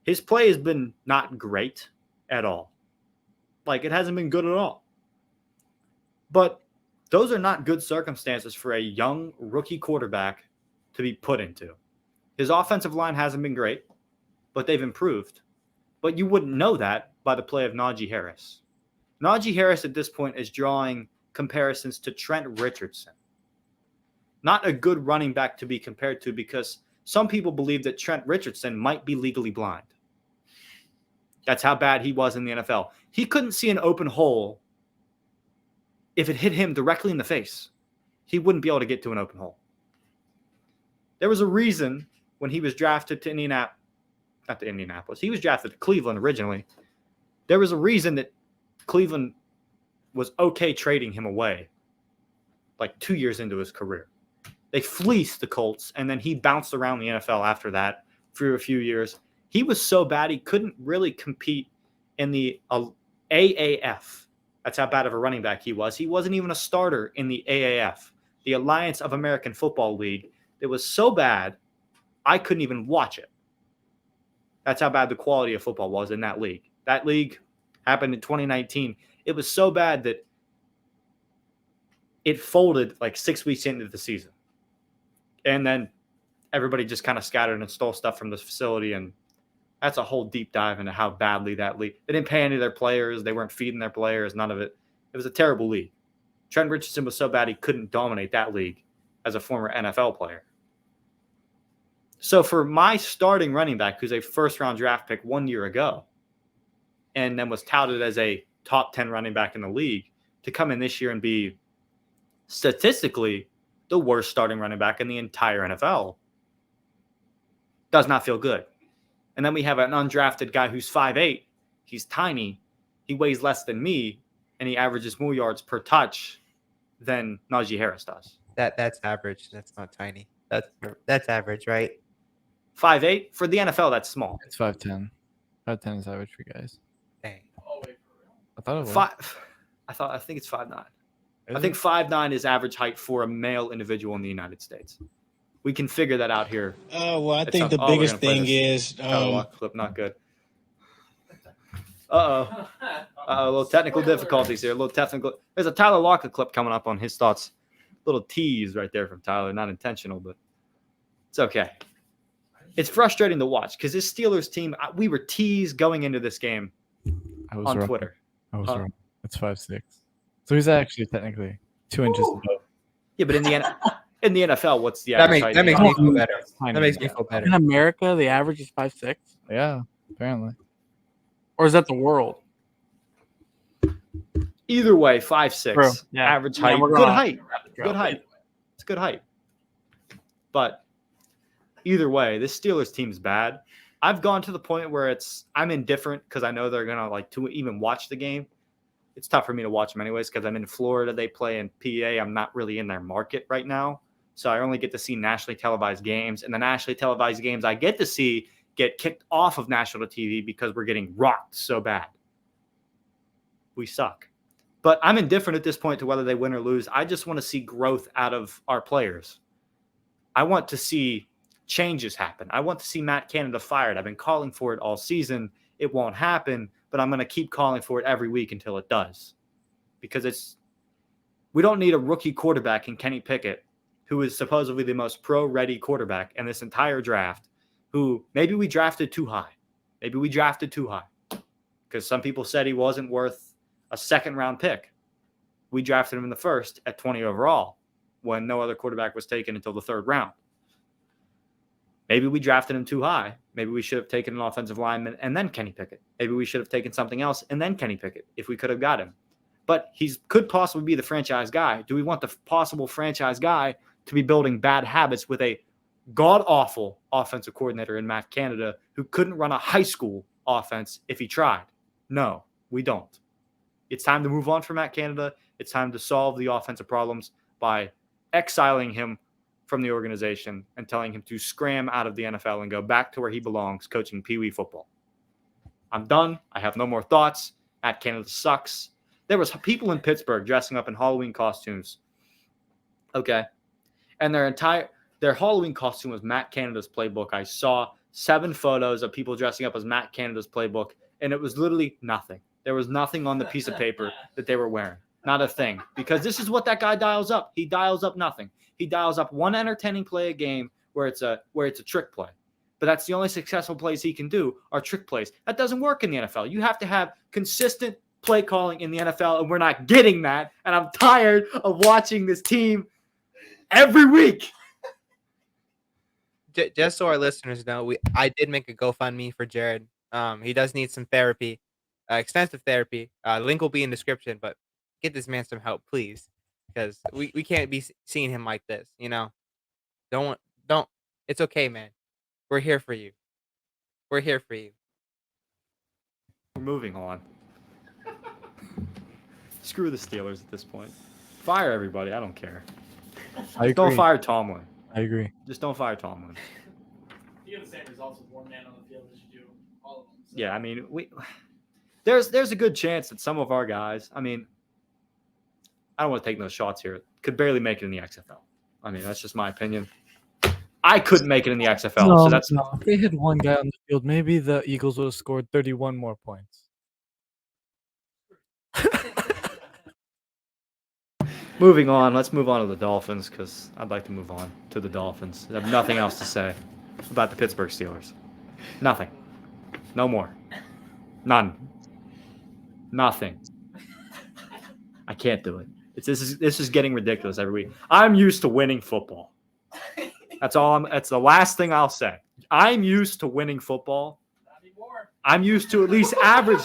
His play has been not great at all. Like, it hasn't been good at all. But those are not good circumstances for a young rookie quarterback to be put into. His offensive line hasn't been great, but they've improved. But you wouldn't know that by the play of Najee Harris. Najee Harris at this point is drawing comparisons to Trent Richardson. Not a good running back to be compared to because some people believe that Trent Richardson might be legally blind. That's how bad he was in the NFL. He couldn't see an open hole if it hit him directly in the face. He wouldn't be able to get to an open hole. There was a reason when he was drafted to Indianapolis. He was drafted to Cleveland originally. There was a reason that Cleveland was okay trading him away like 2 years into his career. They fleeced the Colts, and then he bounced around the NFL after that for a few years. He was so bad he couldn't really compete in the AAF. That's how bad of a running back he was. He wasn't even a starter in the AAF, the Alliance of American Football League. It was so bad, I couldn't even watch it. That's how bad the quality of football was in that league. That league happened in 2019. It was so bad that it folded like 6 weeks into the season. And then everybody just kind of scattered and stole stuff from this facility. And that's a whole deep dive into how badly that league. They didn't pay any of their players. They weren't feeding their players. None of it. It was a terrible league. Trent Richardson was so bad he couldn't dominate that league as a former NFL player. So for my starting running back, who's a first-round draft pick 1 year ago, and then was touted as a top 10 running back in the league, to come in this year and be statistically the worst starting running back in the entire NFL does not feel good. And then we have an undrafted guy who's 5'8". He's tiny. He weighs less than me, and he averages more yards per touch than Najee Harris does. That's average. That's not tiny. That's average, right? 5'8"? For the NFL, that's small. It's 5'10". 5'10" is average for guys. Dang. Oh, wait, for real? I thought it was. I think it's 5'9". Is I think it? 5'9" is average height for a male individual in the United States. We can figure that out here. Well, I It's think not- the we're biggest gonna play thing this is Tyler Lockett clip, not good. Uh-oh. A little technical difficulties here. A little technical. There's a Tyler Lockett clip coming up on his thoughts. Little tease right there from Tyler. Not intentional, but it's okay. It's frustrating to watch because this Steelers team, we were teased going into this game I was on wrong. Twitter. I was Huh? wrong. It's 5'6". So he's actually technically 2 inches above. Yeah, but in the NFL, what's the That average makes height? me Oh, feel better. Tiny. That makes me feel better. In America, the average is 5'6". Yeah, apparently. Or is that the world? Either way, 5'6". True. Yeah. Average Yeah, height. we're Good gonna height. wrap it Good up. height. It's good height. But either way, this Steelers team's bad. I've gone to the point where I'm indifferent because I know they're gonna to even watch the game. It's tough for me to watch them anyways because I'm in Florida. They play in PA. I'm not really in their market right now, so I only get to see nationally televised games. And the nationally televised games I get to see get kicked off of national TV because we're getting rocked so bad. We suck. But I'm indifferent at this point to whether they win or lose. I just want to see growth out of our players. I want to see changes happen. I want to see Matt Canada fired. I've been calling for it all season. It won't happen, but I'm going to keep calling for it every week until it does. Because we don't need a rookie quarterback in Kenny Pickett, who is supposedly the most pro-ready quarterback in this entire draft, who maybe we drafted too high. Maybe we drafted too high. Because some people said he wasn't worth a second-round pick. We drafted him in the first at 20 overall when no other quarterback was taken until the third round. Maybe we drafted him too high. Maybe we should have taken an offensive lineman and then Kenny Pickett. Maybe we should have taken something else and then Kenny Pickett if we could have got him. But he could possibly be the franchise guy. Do we want the possible franchise guy to be building bad habits with a god-awful offensive coordinator in Matt Canada who couldn't run a high school offense if he tried? No, we don't. It's time to move on from Matt Canada. It's time to solve the offensive problems by exiling him from the organization and telling him to scram out of the NFL and go back to where he belongs, coaching Pee Wee football. I'm done. I have no more thoughts. Matt Canada sucks. There was people in Pittsburgh dressing up in Halloween costumes. Okay. And their Halloween costume was Matt Canada's playbook. I saw 7 photos of people dressing up as Matt Canada's playbook, and it was literally nothing. There was nothing on the piece of paper that they were wearing. Not a thing. Because this is what that guy dials up. He dials up nothing. He dials up one entertaining play a game where it's a trick play. But that's the only successful plays he can do are trick plays. That doesn't work in the NFL. You have to have consistent play calling in the NFL, and we're not getting that. And I'm tired of watching this team every week. Just so our listeners know, I did make a GoFundMe for Jared. He does need some therapy, extensive therapy. Link will be in description, but get this man some help, please, because we can't be seeing him like this. Don't. It's okay, man. We're here for you. We're here for you. We're moving on. Screw the Steelers at this point. Fire everybody. I don't care. I agree. Don't fire Tomlin. I agree. Just don't fire Tomlin. You get the same results with one man on the field as you do all of them. So. Yeah, I mean, there's a good chance that some of our guys, I mean, I don't want to take no shots here, could barely make it in the XFL. I mean, that's just my opinion. I couldn't make it in the XFL, so that's no. If they had one guy on the field, maybe the Eagles would have scored 31 more points. moving on. Let's move on to the Dolphins because I'd like to move on to the Dolphins. I have nothing else to say about the Pittsburgh Steelers. Nothing. No more. None. Nothing. I can't do it. This is getting ridiculous every week. I'm used to winning football. That's the last thing I'll say. I'm used to winning football. Not anymore. I'm used to at least average.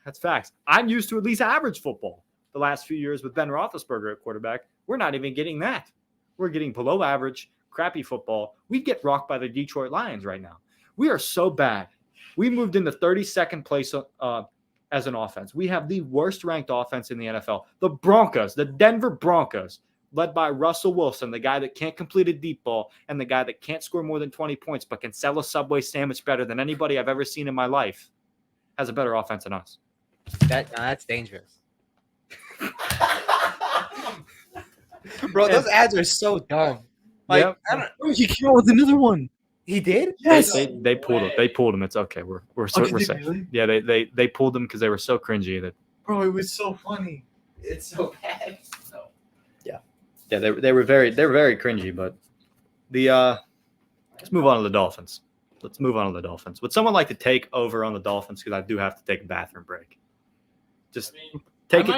That's facts. I'm used to at least average football the last few years with Ben Roethlisberger at quarterback. We're not even getting that. We're getting below average, crappy football. We get rocked by the Detroit Lions right now. We are so bad. We moved into 32nd place as an offense. We have the worst ranked offense in the NFL. The Broncos, the Denver Broncos, led by Russell Wilson, the guy that can't complete a deep ball and the guy that can't score more than 20 points but can sell a Subway sandwich better than anybody I've ever seen in my life, has a better offense than us. That's dangerous. Bro, those ads are so dumb. Like, Yep. I don't, He came out with another one. he did? Yes. They pulled it. They pulled him. It's okay. We're safe. Really? Yeah, they pulled them because they were so cringy that. Bro, it was so funny. It's so bad. So. Yeah, they were very cringy. But let's move on to the Dolphins. Would someone like to take over on the Dolphins? Because I do have to take a bathroom break. Just take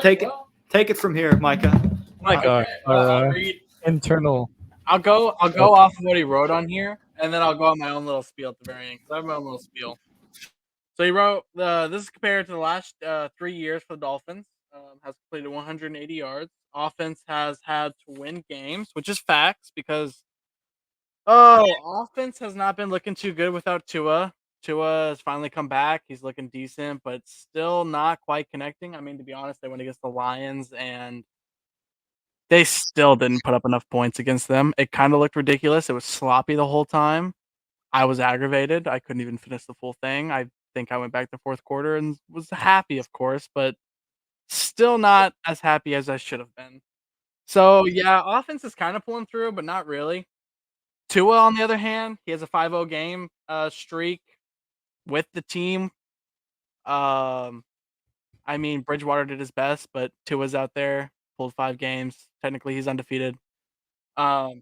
it from here, Micah. Micah, internal. I'll go off of what he wrote on here, and then I'll go on my own little spiel at the very end, because I have my own little spiel. So he wrote, this is compared to the last 3 years for the Dolphins. Has completed 180 yards. Offense has had to win games, which is facts, because offense has not been looking too good without Tua. Tua has finally come back. He's looking decent, but still not quite connecting. I mean, to be honest, they went against the Lions, and they still didn't put up enough points against them. It kind of looked ridiculous. It was sloppy the whole time. I was aggravated. I couldn't even finish the full thing. I think I went back to fourth quarter and was happy, of course, but still not as happy as I should have been. So, yeah, offense is kind of pulling through, but not really. Tua, on the other hand, he has a 5-0 game streak with the team. I mean, Bridgewater did his best, but Tua's out there, pulled 5 games. Technically, he's undefeated. But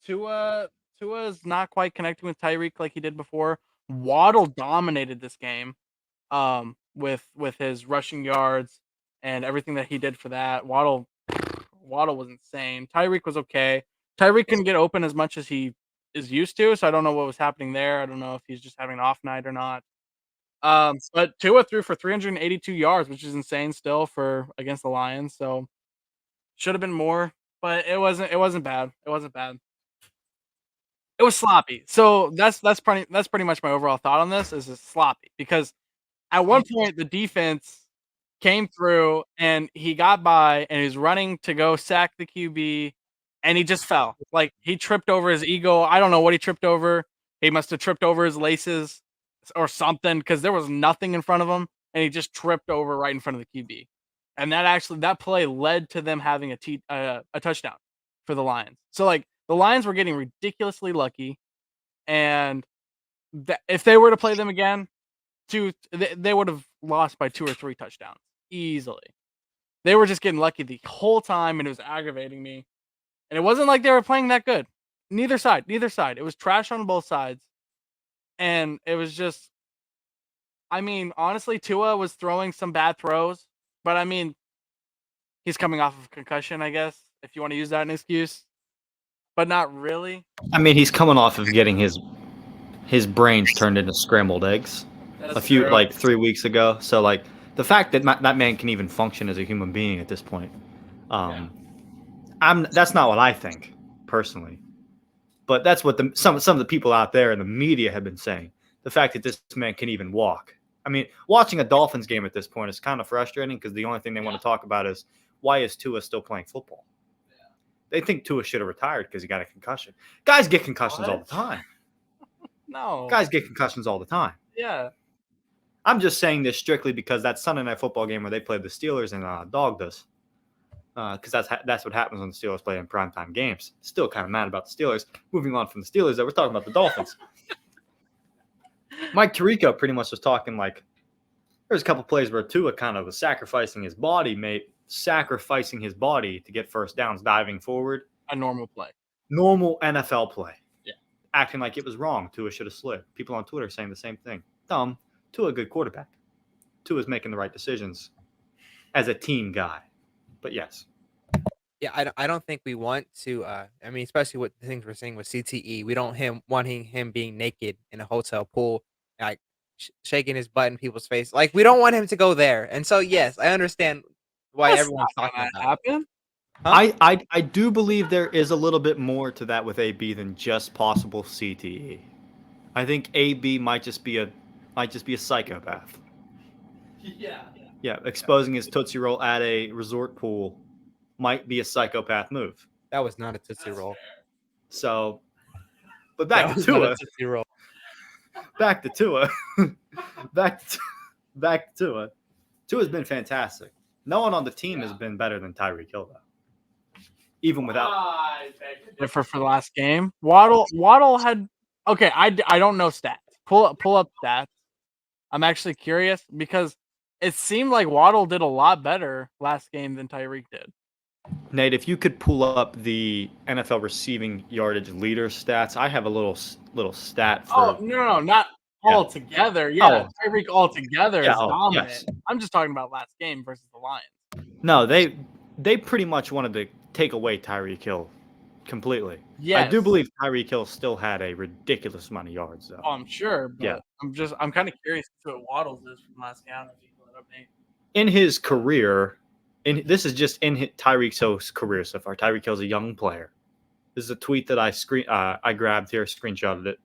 Tua's not quite connecting with Tyreek like he did before. Waddle dominated this game with his rushing yards and everything that he did for that. Waddle was insane. Tyreek was okay. Tyreek couldn't get open as much as he is used to, so I don't know what was happening there. I don't know if he's just having an off night or not. But Tua threw for 382 yards, which is insane still for against the Lions. So should have been more, but it wasn't bad. It wasn't bad. It was sloppy. So that's pretty much my overall thought on this. Is it's sloppy because at one point the defense came through and he got by and he's running to go sack the QB and he just fell. Like he tripped over his ego. I don't know what he tripped over. He must have tripped over his laces or something because there was nothing in front of him and he just tripped over right in front of the QB. And that play led to them having a touchdown for the Lions. So like the Lions were getting ridiculously lucky, and if they were to play them again, they would have lost by 2 or 3 touchdowns easily. They were just getting lucky the whole time, and it was aggravating me. And it wasn't like they were playing that good. Neither side. It was trash on both sides, and it was just. I mean, honestly, Tua was throwing some bad throws, but I mean, he's coming off of a concussion, I guess, if you want to use that as an excuse. But not really. I mean, he's coming off of getting his brains turned into scrambled eggs like 3 weeks ago. So like the fact that that man can even function as a human being at this point, that's not what I think personally, but that's what some of the people out there in the media have been saying. The fact that this man can even walk. I mean, watching a Dolphins game at this point is kind of frustrating because the only thing they want to talk about is why is Tua still playing football? They think Tua should have retired because he got a concussion. Guys get concussions all the time. No. Guys get concussions all the time. Yeah. I'm just saying this strictly because that Sunday Night Football game where they played the Steelers and dogged us. Because that's what happens when the Steelers play in primetime games. Still kind of mad about the Steelers. Moving on from the Steelers, we're talking about the Dolphins. Mike Tirico pretty much was talking like there's a couple plays where Tua kind of was sacrificing his body to get first downs, diving forward. A normal play. Normal NFL play. Yeah. Acting like it was wrong. Tua should have slid. People on Twitter saying the same thing. Dumb. Tua a good quarterback. Tua's making the right decisions as a team guy. But yes. Yeah, I don't think we want to. I mean, especially with the things we're seeing with CTE, we don't wanting him being naked in a hotel pool, like shaking his butt in people's face. Like, we don't want him to go there. And so, yes, I understand why That's everyone's not talking gonna about it. happen. Huh? I do believe there is a little bit more to that with AB than just possible CTE. I think AB might just be a psychopath. Yeah, exposing his Tootsie Roll at a resort pool might be a psychopath move. That was not a Tootsie Roll. So, but That back to was not a Tua. Tootsie Roll. Back to Tua. back to Tua. Tua's been fantastic. No one on the team has been better than Tyreek Hill, though. Even without. For the last game, Waddle had okay. I don't know stats. Pull up stats. I'm actually curious because it seemed like Waddle did a lot better last game than Tyreek did. Nate, if you could pull up the NFL receiving yardage leader stats, I have a little stat for. Oh no, not all together. Yeah, Tyreek all together is dominant. Yes. I'm just talking about last game versus the Lions. No, they pretty much wanted to take away Tyreek Hill completely. Yes. I do believe Tyreek Hill still had a ridiculous amount of yards, though. Oh, I'm sure. But Yeah. I'm kind of curious as to what Waddle's is from last game. In his career, this is just in Tyreek Hill's career so far. Tyreek Hill's a young player. This is a tweet that I grabbed here, screenshotted it.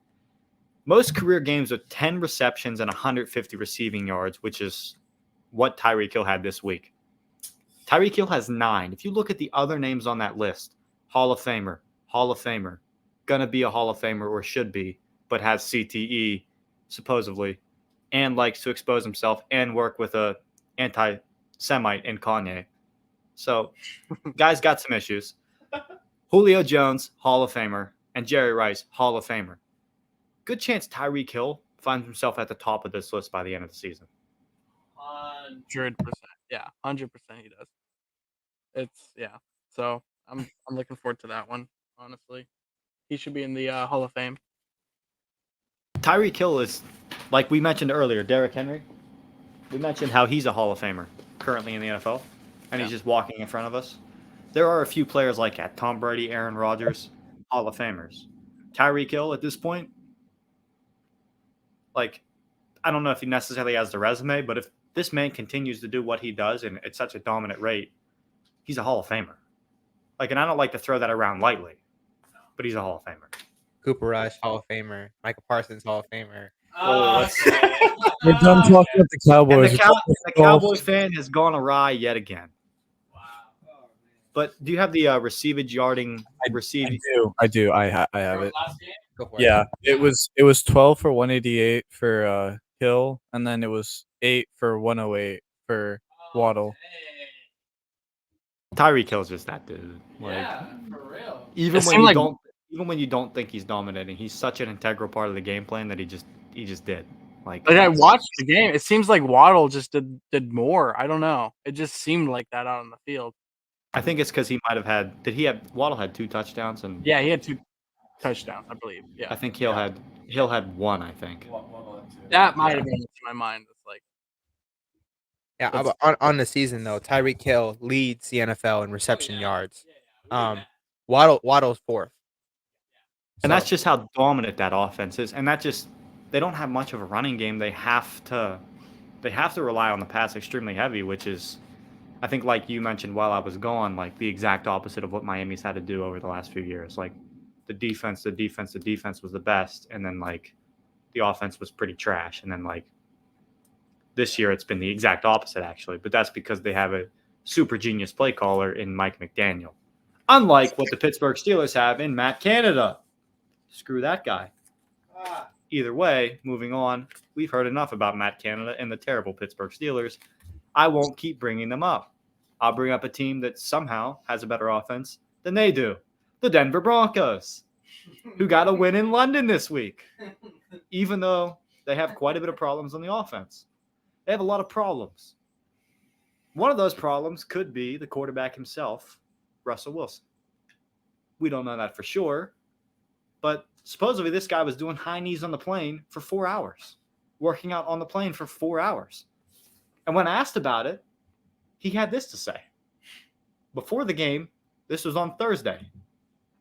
Most career games with 10 receptions and 150 receiving yards, which is what Tyreek Hill had this week. Tyreek Hill has 9. If you look at the other names on that list, Hall of Famer, gonna be a Hall of Famer or should be, but has CTE supposedly, and likes to expose himself and work with a anti-Semite in Kanye. So, guys got some issues. Julio Jones, Hall of Famer, and Jerry Rice, Hall of Famer. Good chance Tyreek Hill finds himself at the top of this list by the end of the season. 100%. Yeah, 100% he does. So I'm looking forward to that one. Honestly, he should be in the Hall of Fame. Tyreek Hill is, like we mentioned earlier, Derrick Henry. We mentioned how he's a Hall of Famer currently in the NFL, and he's just walking in front of us. There are a few players like that: Tom Brady, Aaron Rodgers, Hall of Famers. Tyreek Hill at this point, like, I don't know if he necessarily has the resume, but if this man continues to do what he does and at such a dominant rate, he's a Hall of Famer. Like, and I don't like to throw that around lightly, but he's a Hall of Famer. Cooper Rush, Hall of Famer. Micah Parsons, Hall of Famer. We're done talking about the Cowboys. And the Cowboys fan has gone awry yet again. But do you have the receivage yarding? I do. I have it. Go for it. Yeah, it was 12 for 188 for Hill, and then it was 8 for 108 for Waddle. Tyreek Hill's just that dude. Like, for real. Even when you don't think he's dominating, he's such an integral part of the game plan that he just did. Like I watched the game. It seems like Waddle just did more. I don't know. It just seemed like that out on the field. I think it's because he might have had. Waddle had 2 touchdowns and Yeah, he had 2 touchdowns, I believe. Yeah, I think Hill had 1. I think. that might have been in my mind. It's like On the season though, Tyreek Hill leads the NFL in reception yards. Waddle's 4th. And that's just how dominant that offense is. And they don't have much of a running game. They have to rely on the pass extremely heavy, which is, I think, like you mentioned while I was gone, like the exact opposite of what Miami's had to do over the last few years. Like the defense was the best, and then like the offense was pretty trash. And then like this year it's been the exact opposite actually, but that's because they have a super genius play caller in Mike McDaniel. Unlike what the Pittsburgh Steelers have in Matt Canada. Screw that guy. Either way, moving on, we've heard enough about Matt Canada and the terrible Pittsburgh Steelers. I won't keep bringing them up. I'll bring up a team that somehow has a better offense than they do. The Denver Broncos, who got a win in London this week, even though they have quite a bit of problems on the offense. They have a lot of problems. One of those problems could be the quarterback himself, Russell Wilson. We don't know that for sure, but supposedly this guy was doing high knees on the plane for 4 hours, working out on the plane for 4 hours. And when asked about it, he had this to say. Before the game, this was on Thursday.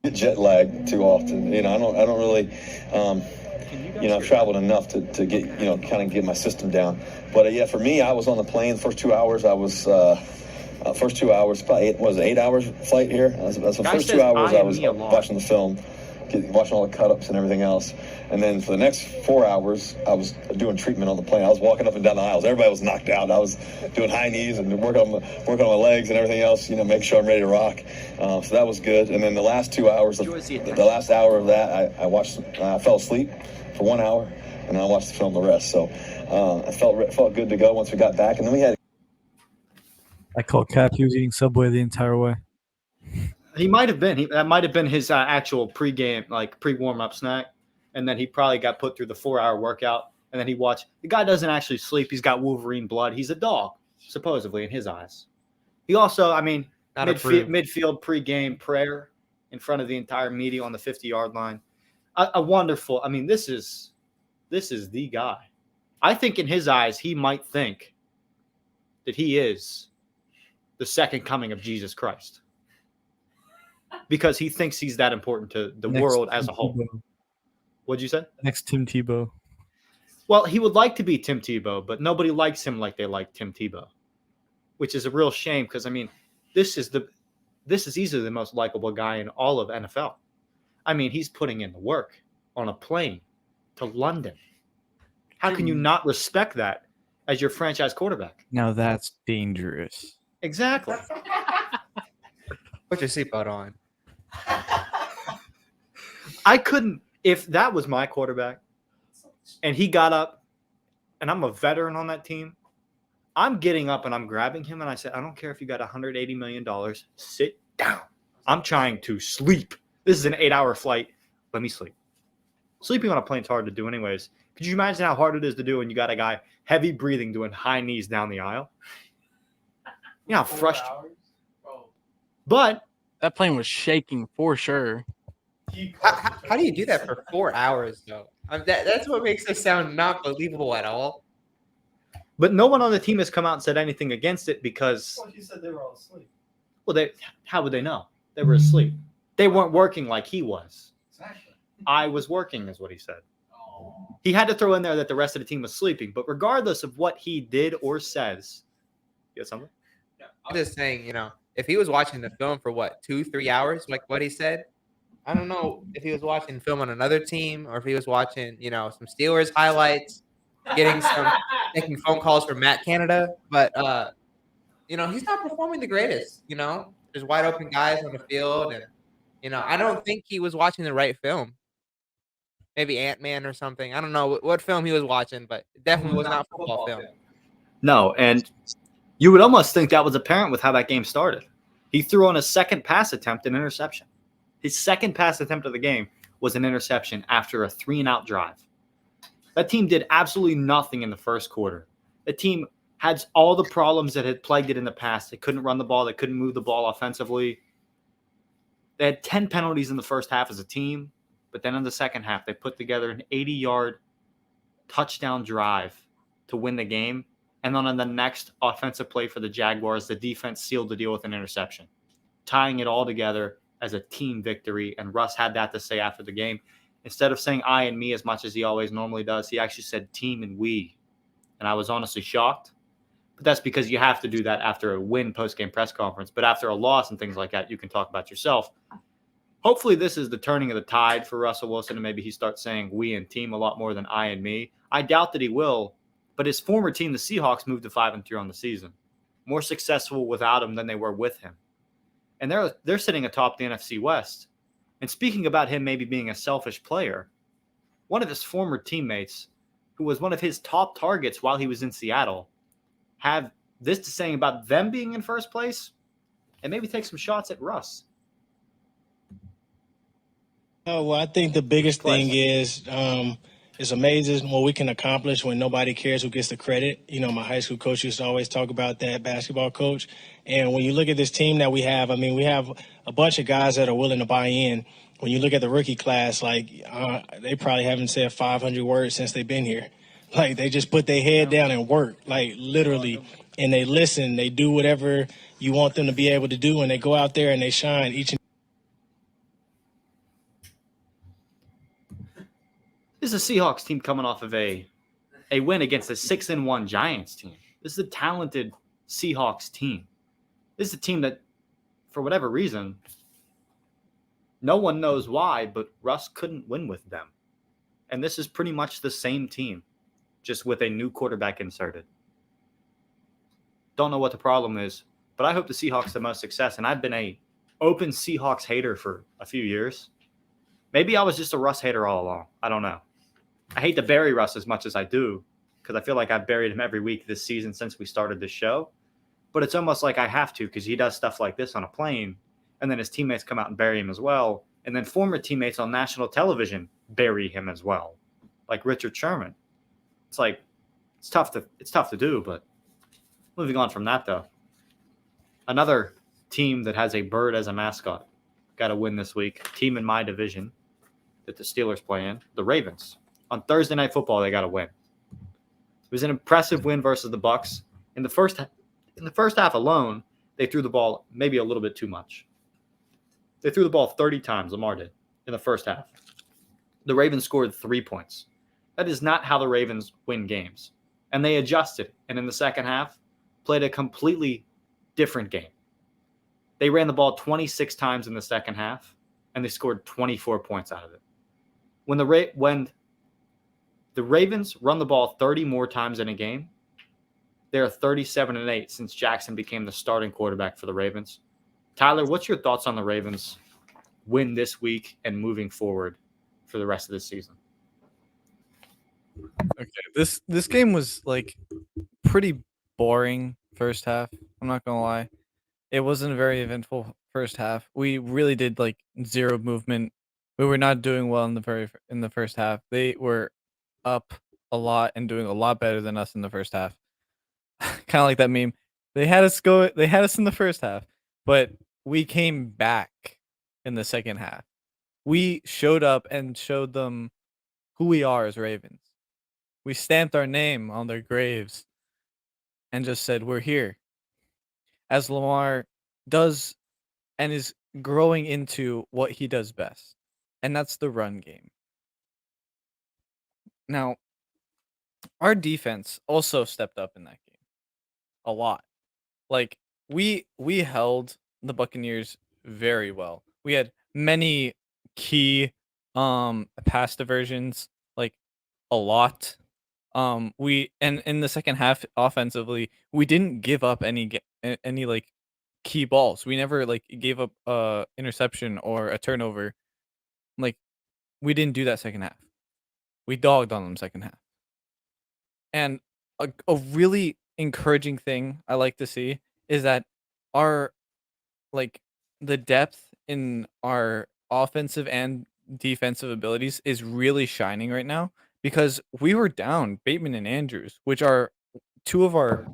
get jet lag too often. I don't really, I've traveled enough to get, kind of get my system down. But yeah, for me, I was on the plane the first 2 hours. I was, first 2 hours, probably 8 hours flight here. That's the first 2 hours I was watching the film, watching all the cut-ups and everything else. And then for the next 4 hours, I was doing treatment on the plane. I was walking up and down the aisles. Everybody was knocked out. I was doing high knees and working on my legs and everything else, make sure I'm ready to rock. So that was good. And then the last 2 hours, the last hour of that, I fell asleep for 1 hour, and I watched the film the rest. So I felt good to go once we got back. And then we had... I called Cap. He was eating Subway the entire way. He might have been. That might have been his actual pregame, pre-warm-up snack. And then he probably got put through the 4-hour workout. And then he watched. The guy doesn't actually sleep. He's got Wolverine blood. He's a dog, supposedly, in his eyes. He also, midfield pregame prayer in front of the entire media on the 50-yard line. A wonderful. This is the guy. I think in his eyes, he might think that he is the second coming of Jesus Christ. Because he thinks he's that important to the world as a whole. What'd you say? Next Tim Tebow. Well, he would like to be Tim Tebow, but nobody likes him like they like Tim Tebow, which is a real shame because, this is easily the most likable guy in all of NFL. He's putting in the work on a plane to London. How can you not respect that as your franchise quarterback? Now that's dangerous. Exactly. Put your seatbelt on. I couldn't, if that was my quarterback and he got up and I'm a veteran on that team, I'm getting up and I'm grabbing him and I said, I don't care if you got $180 million, sit down. I'm trying to sleep. This is an 8-hour flight. Let me sleep. Sleeping on a plane is hard to do anyways. Could you imagine how hard it is to do when you got a guy heavy breathing doing high knees down the aisle? You know how frustrating. But that plane was shaking for sure. How do you do that for 4 hours, though? That's what makes this sound not believable at all. But no one on the team has come out and said anything against it because... Well, you said they were all asleep. Well, how would they know? They were asleep. They weren't working like he was. Exactly. I was working, is what he said. Oh. He had to throw in there that the rest of the team was sleeping. But regardless of what he did or says... You got something? Yeah, I'm just saying, if he was watching the film for 2-3 hours, like what he said, I don't know if he was watching film on another team or if he was watching, some Steelers highlights, making phone calls for Matt Canada. But, he's not performing the greatest, There's wide open guys on the field. And, I don't think he was watching the right film. Maybe Ant-Man or something. I don't know what film he was watching, but it definitely was not football film. No, and you would almost think that was apparent with how that game started. He threw on a second pass attempt an interception. His second pass attempt of the game was an interception after a 3-and-out drive. That team did absolutely nothing in the first quarter. The team had all the problems that had plagued it in the past. They couldn't run the ball. They couldn't move the ball offensively. They had 10 penalties in the first half as a team, but then in the second half, they put together an 80-yard touchdown drive to win the game. And then on the next offensive play for the Jaguars, the defense sealed the deal with an interception, tying it all together as a team victory. And Russ had that to say after the game. Instead of saying I and me as much as he always normally does, he actually said team and we. And I was honestly shocked. But that's because you have to do that after a win post-game press conference. But after a loss and things like that, you can talk about yourself. Hopefully this is the turning of the tide for Russell Wilson, and maybe he starts saying we and team a lot more than I and me. I doubt that he will, but his former team, the Seahawks, moved to 5-3 on the season. More successful without him than they were with him. And they're sitting atop the NFC West. And speaking about him maybe being a selfish player, one of his former teammates, who was one of his top targets while he was in Seattle, have this to say about them being in first place and maybe take some shots at Russ. Well, I think the biggest thing is it's amazing what we can accomplish when nobody cares who gets the credit. My high school coach used to always talk about that, basketball coach. And when you look at this team that we have, we have a bunch of guys that are willing to buy in. When you look at the rookie class, they probably haven't said 500 words since they've been here. They just put their head down and work, literally. And they listen, they do whatever you want them to be able to do, and they go out there and they shine each and This is a Seahawks team coming off of a win against a 6-1 Giants team. This is a talented Seahawks team. This is a team that, for whatever reason, no one knows why, but Russ couldn't win with them. And this is pretty much the same team, just with a new quarterback inserted. Don't know what the problem is, but I hope the Seahawks have the most success. And I've been a open Seahawks hater for a few years. Maybe I was just a Russ hater all along. I don't know. I hate to bury Russ as much as I do because I feel like I've buried him every week this season since we started this show. But it's almost like I have to because he does stuff like this on a plane, and then his teammates come out and bury him as well. And then former teammates on national television bury him as well, like Richard Sherman. It's like it's tough to do, but moving on from that though. Another team that has a bird as a mascot got a win this week. Team in my division that the Steelers play in, the Ravens. On Thursday Night Football, they got a win. It was an impressive win versus the Bucs. In the first half alone, they threw the ball maybe a little bit too much. They threw the ball 30 times, Lamar did, in the first half. The Ravens scored 3 points. That is not how the Ravens win games. And they adjusted, and in the second half, played a completely different game. They ran the ball 26 times in the second half, and they scored 24 points out of it. When the Ravens run the ball 30 more times in a game, they're 37-8 since Jackson became the starting quarterback for the Ravens. Tyler, what's your thoughts on the Ravens win this week and moving forward for the rest of this season? Okay, this game was like pretty boring first half. I'm not gonna lie. It wasn't a very eventful first half. We really did like zero movement. We were not doing well in the first half. They were up a lot and doing a lot better than us in the first half. Kind of like that meme. They had us in the first half, but we came back in the second half. We showed up and showed them who we are as Ravens. We stamped our name on their graves and just said, we're here. As Lamar does and is growing into what he does best, and that's the run game. Now, our defense also stepped up in that game a lot. Like we held the Buccaneers very well. We had many key pass diversions, like a lot. We and in the second half offensively, we didn't give up any like key balls. We never like gave up a interception or a turnover. Like we didn't do that second half. We dogged on them second half. And a really encouraging thing I like to see is that our like the depth in our offensive and defensive abilities is really shining right now because we were down Bateman and Andrews, which are two of our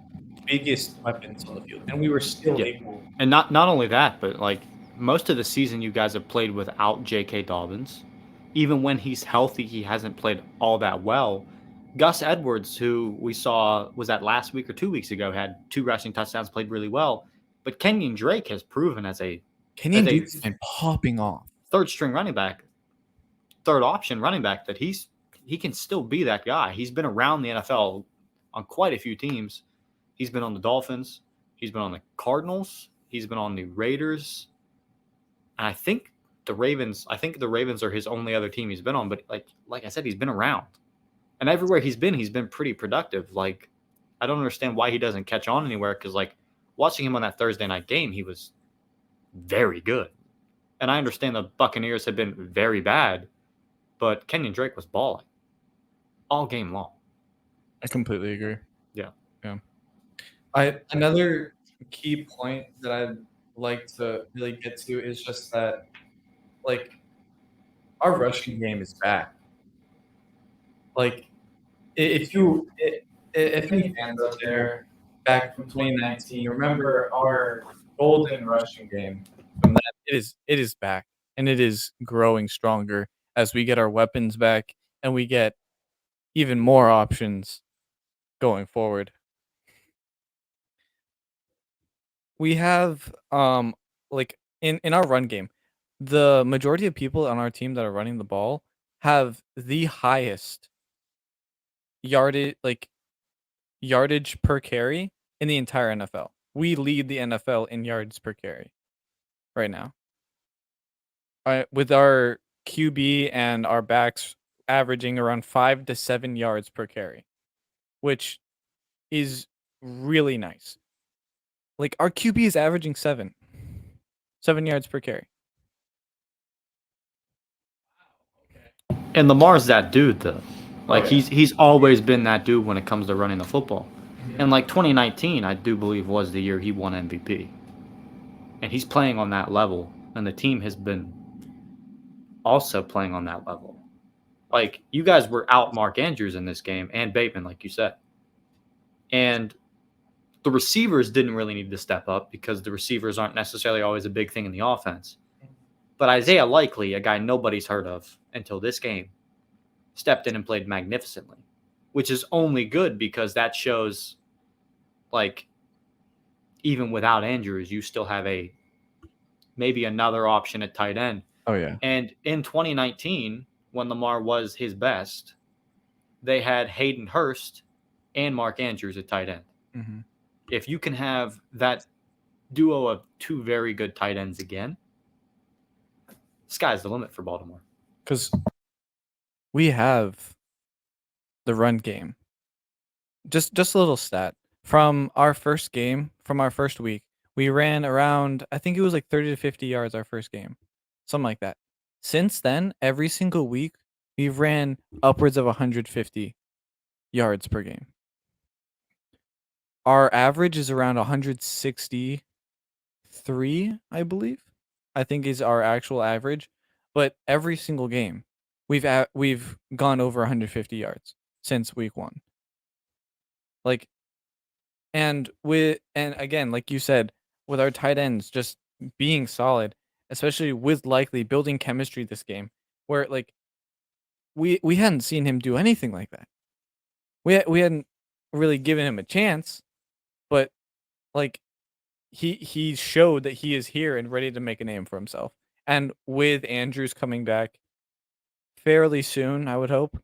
biggest weapons on the field, and we were still able. And not only that, but like most of the season, you guys have played without J.K. Dobbins. Even when he's healthy, he hasn't played all that well. Gus Edwards, who we saw was that last week or 2 weeks ago, had 2 rushing touchdowns, played really well. But Kenyon Drake has proven as a Drake's been popping off. Third string running back, third option running back that he can still be that guy. He's been around the NFL on quite a few teams. He's been on the Dolphins. He's been on the Cardinals. He's been on the Raiders. And I think the Ravens are his only other team he's been on. But like I said, he's been around. And everywhere he's been pretty productive. Like, I don't understand why he doesn't catch on anywhere because, like, watching him on that Thursday night game, he was very good. And I understand the Buccaneers have been very bad, but Kenyon Drake was balling all game long. I completely agree. Yeah. Another key point that I'd like to really get to is just that, like, our rushing game is back. Like, if any fans out there back from 2019 remember our golden rushing game from that, it is back and it is growing stronger as we get our weapons back and we get even more options going forward. We have like in our run game, the majority of people on our team that are running the ball have the highest yardage per carry in the entire NFL. We lead the NFL in yards per carry right now. With our QB and our backs averaging around 5 to 7 yards per carry, which is really nice. Like, our QB is averaging 7 yards per carry. And Lamar's that dude, though. Like, he's always been that dude when it comes to running the football. And, like, 2019, I do believe, was the year he won MVP. And he's playing on that level. And the team has been also playing on that level. Like, you guys were out Mark Andrews in this game and Bateman, like you said. And the receivers didn't really need to step up because the receivers aren't necessarily always a big thing in the offense. But Isaiah Likely, a guy nobody's heard of until this game, stepped in and played magnificently, which is only good because that shows, like, even without Andrews, you still have maybe another option at tight end. Oh, yeah. And in 2019, when Lamar was his best, they had Hayden Hurst and Mark Andrews at tight end. Mm-hmm. If you can have that duo of two very good tight ends again, sky's the limit for Baltimore. Because we have the run game. Just a little stat. From our first game, from our first week, we ran around, I think it was like 30 to 50 yards our first game. Something like that. Since then, every single week, we've ran upwards of 150 yards per game. Our average is around 163, I believe. I think is our actual average. But every single game, we've gone over 150 yards since week 1. Like, and again, like you said, with our tight ends just being solid, especially with Likely building chemistry this game, where like we hadn't seen him do anything like that. We hadn't really given him a chance, but like he showed that he is here and ready to make a name for himself. And with Andrews coming back fairly soon, I would hope,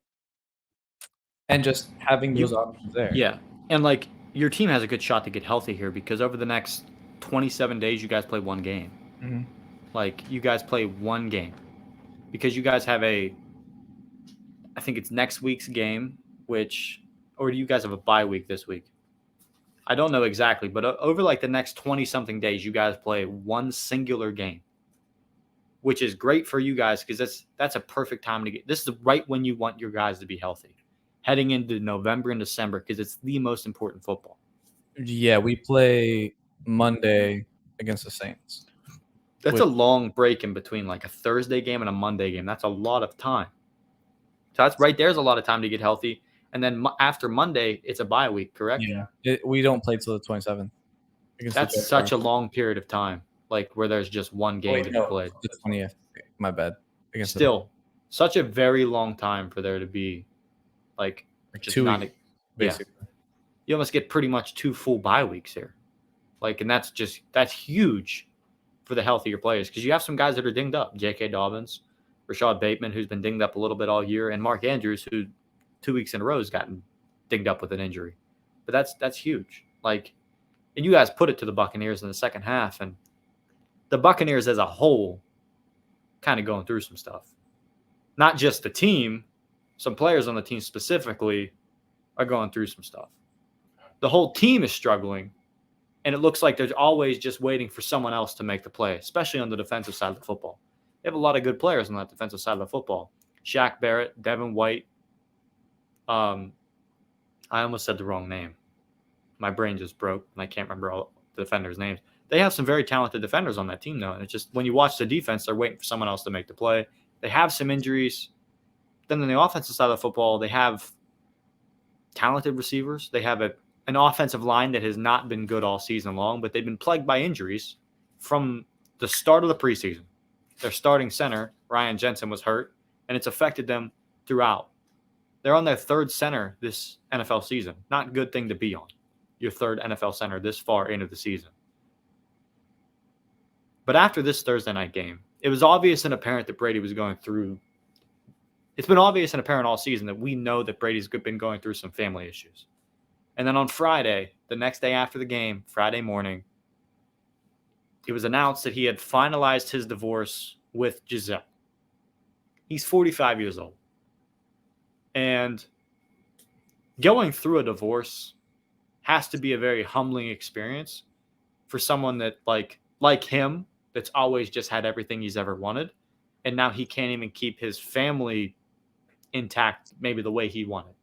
and just having those options there. Yeah, and like your team has a good shot to get healthy here because over the next 27 days, you guys play one game. Mm-hmm. Like, you guys play one game because you guys have I think it's next week's game, or do you guys have a bye week this week? I don't know exactly, but over like the next 20-something days, you guys play one singular game, which is great for you guys because that's a perfect time to get – this is right when you want your guys to be healthy, heading into November and December because it's the most important football. Yeah, we play Monday against the Saints. That's a long break in between, like a Thursday game and a Monday game. That's a lot of time. So that's right there's a lot of time to get healthy. And then after Monday, it's a bye week, correct? Yeah. We don't play till the 27th. That's such a long period of time, like where there's just one game to be played. The 20th. My bad. Still, such a very long time for there to be, like just 2 not weeks, basically. Yeah. You almost get pretty much 2 full bye weeks here. Like, and that's huge for the healthier players because you have some guys that are dinged up. J.K. Dobbins, Rashad Bateman, who's been dinged up a little bit all year, and Mark Andrews, who 2 weeks in a row has gotten dinged up with an injury. But that's huge. Like, and you guys put it to the Buccaneers in the second half, and the Buccaneers as a whole kind of going through some stuff. Not just the team, some players on the team specifically are going through some stuff. The whole team is struggling, and it looks like they're always just waiting for someone else to make the play, especially on the defensive side of the football. They have a lot of good players on that defensive side of the football. Shaq Barrett, Devin White. I almost said the wrong name. My brain just broke, and I can't remember all the defenders' names. They have some very talented defenders on that team, though, and it's just when you watch the defense, they're waiting for someone else to make the play. They have some injuries. Then on the offensive side of the football, they have talented receivers. They have an offensive line that has not been good all season long, but they've been plagued by injuries from the start of the preseason. Their starting center, Ryan Jensen, was hurt, and it's affected them throughout. They're on their third center this NFL season. Not a good thing to be on, your third NFL center this far into the season. But after this Thursday night game, it was obvious and apparent that Brady was going through It's been obvious and apparent all season that we know that Brady's been going through some family issues. And then on Friday, the next day after the game, Friday morning, it was announced that he had finalized his divorce with Giselle. He's 45 years old. And going through a divorce has to be a very humbling experience for someone that, like him, that's always just had everything he's ever wanted. And now he can't even keep his family intact maybe the way he wanted.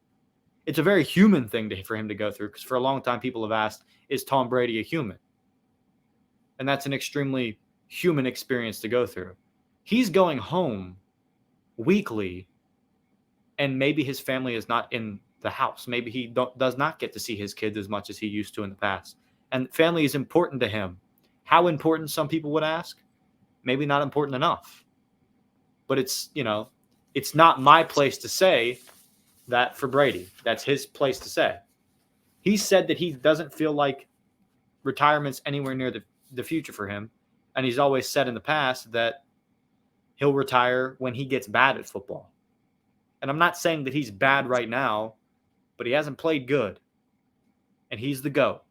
It's a very human thing for him to go through, because for a long time people have asked, is Tom Brady a human? And that's an extremely human experience to go through. He's going home weekly, and maybe his family is not in the house. Maybe he does not get to see his kids as much as he used to in the past. And family is important to him. How important, some people would ask? Maybe not important enough. But it's not my place to say that for Brady. That's his place to say. He said that he doesn't feel like retirement's anywhere near the future for him. And he's always said in the past that he'll retire when he gets bad at football. And I'm not saying that he's bad right now, but he hasn't played good. And he's the GOAT.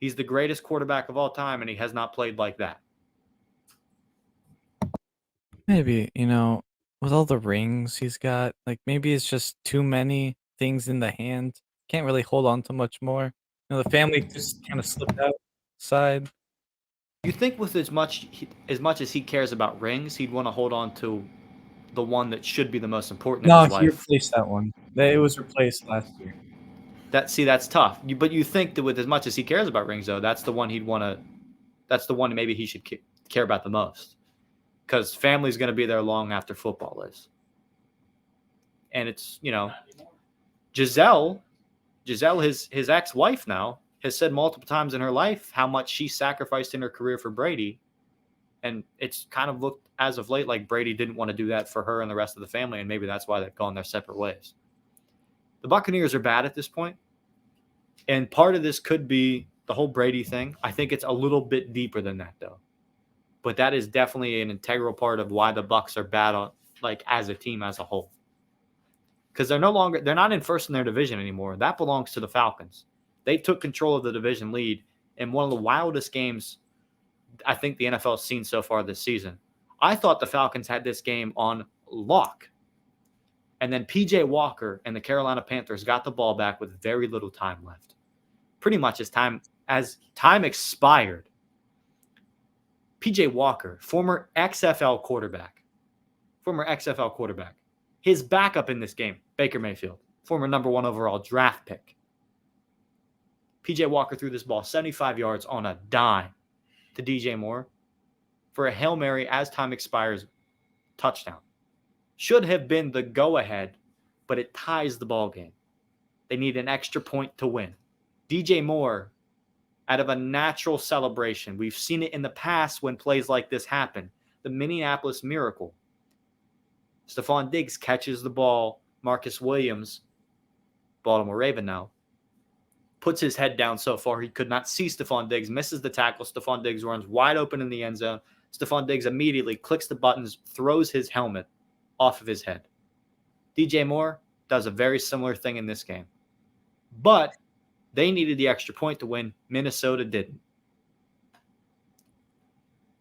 He's the greatest quarterback of all time, and he has not played like that. Maybe, with all the rings he's got, like maybe it's just too many things in the hand. Can't really hold on to much more. The family just kind of slipped outside. You think with as much as he cares about rings, he'd want to hold on to the one that should be the most important in his life? No, he replaced that one. It was replaced last year. That's tough. But you think that with as much as he cares about rings, though, that's the one he'd want to. That's the one maybe he should care about the most, because family's going to be there long after football is. And it's Giselle, his ex-wife now, has said multiple times in her life how much she sacrificed in her career for Brady, and it's kind of looked as of late like Brady didn't want to do that for her and the rest of the family, and maybe that's why they've gone their separate ways. The Buccaneers are bad at this point, and part of this could be the whole Brady thing. I think it's a little bit deeper than that, though. But that is definitely an integral part of why the Bucs are bad as a team as a whole. Because they're not in first in their division anymore. That belongs to the Falcons. They took control of the division lead in one of the wildest games I think the NFL has seen so far this season. I thought the Falcons had this game on lock. And then P.J. Walker and the Carolina Panthers got the ball back with very little time left. Pretty much as time expired. P.J. Walker, former XFL quarterback. His backup in this game, Baker Mayfield, former number 1 overall draft pick. P.J. Walker threw this ball 75 yards on a dime to DJ Moore for a Hail Mary as time expires touchdown. Should have been the go-ahead, but it ties the ball game. They need an extra point to win. DJ Moore, out of a natural celebration, we've seen it in the past when plays like this happen. The Minneapolis Miracle. Stephon Diggs catches the ball. Marcus Williams, Baltimore Raven now, puts his head down so far he could not see Stephon Diggs, misses the tackle. Stephon Diggs runs wide open in the end zone. Stephon Diggs immediately clicks the buttons, throws his helmet off of his head. DJ Moore does a very similar thing in this game. But they needed the extra point to win. Minnesota didn't.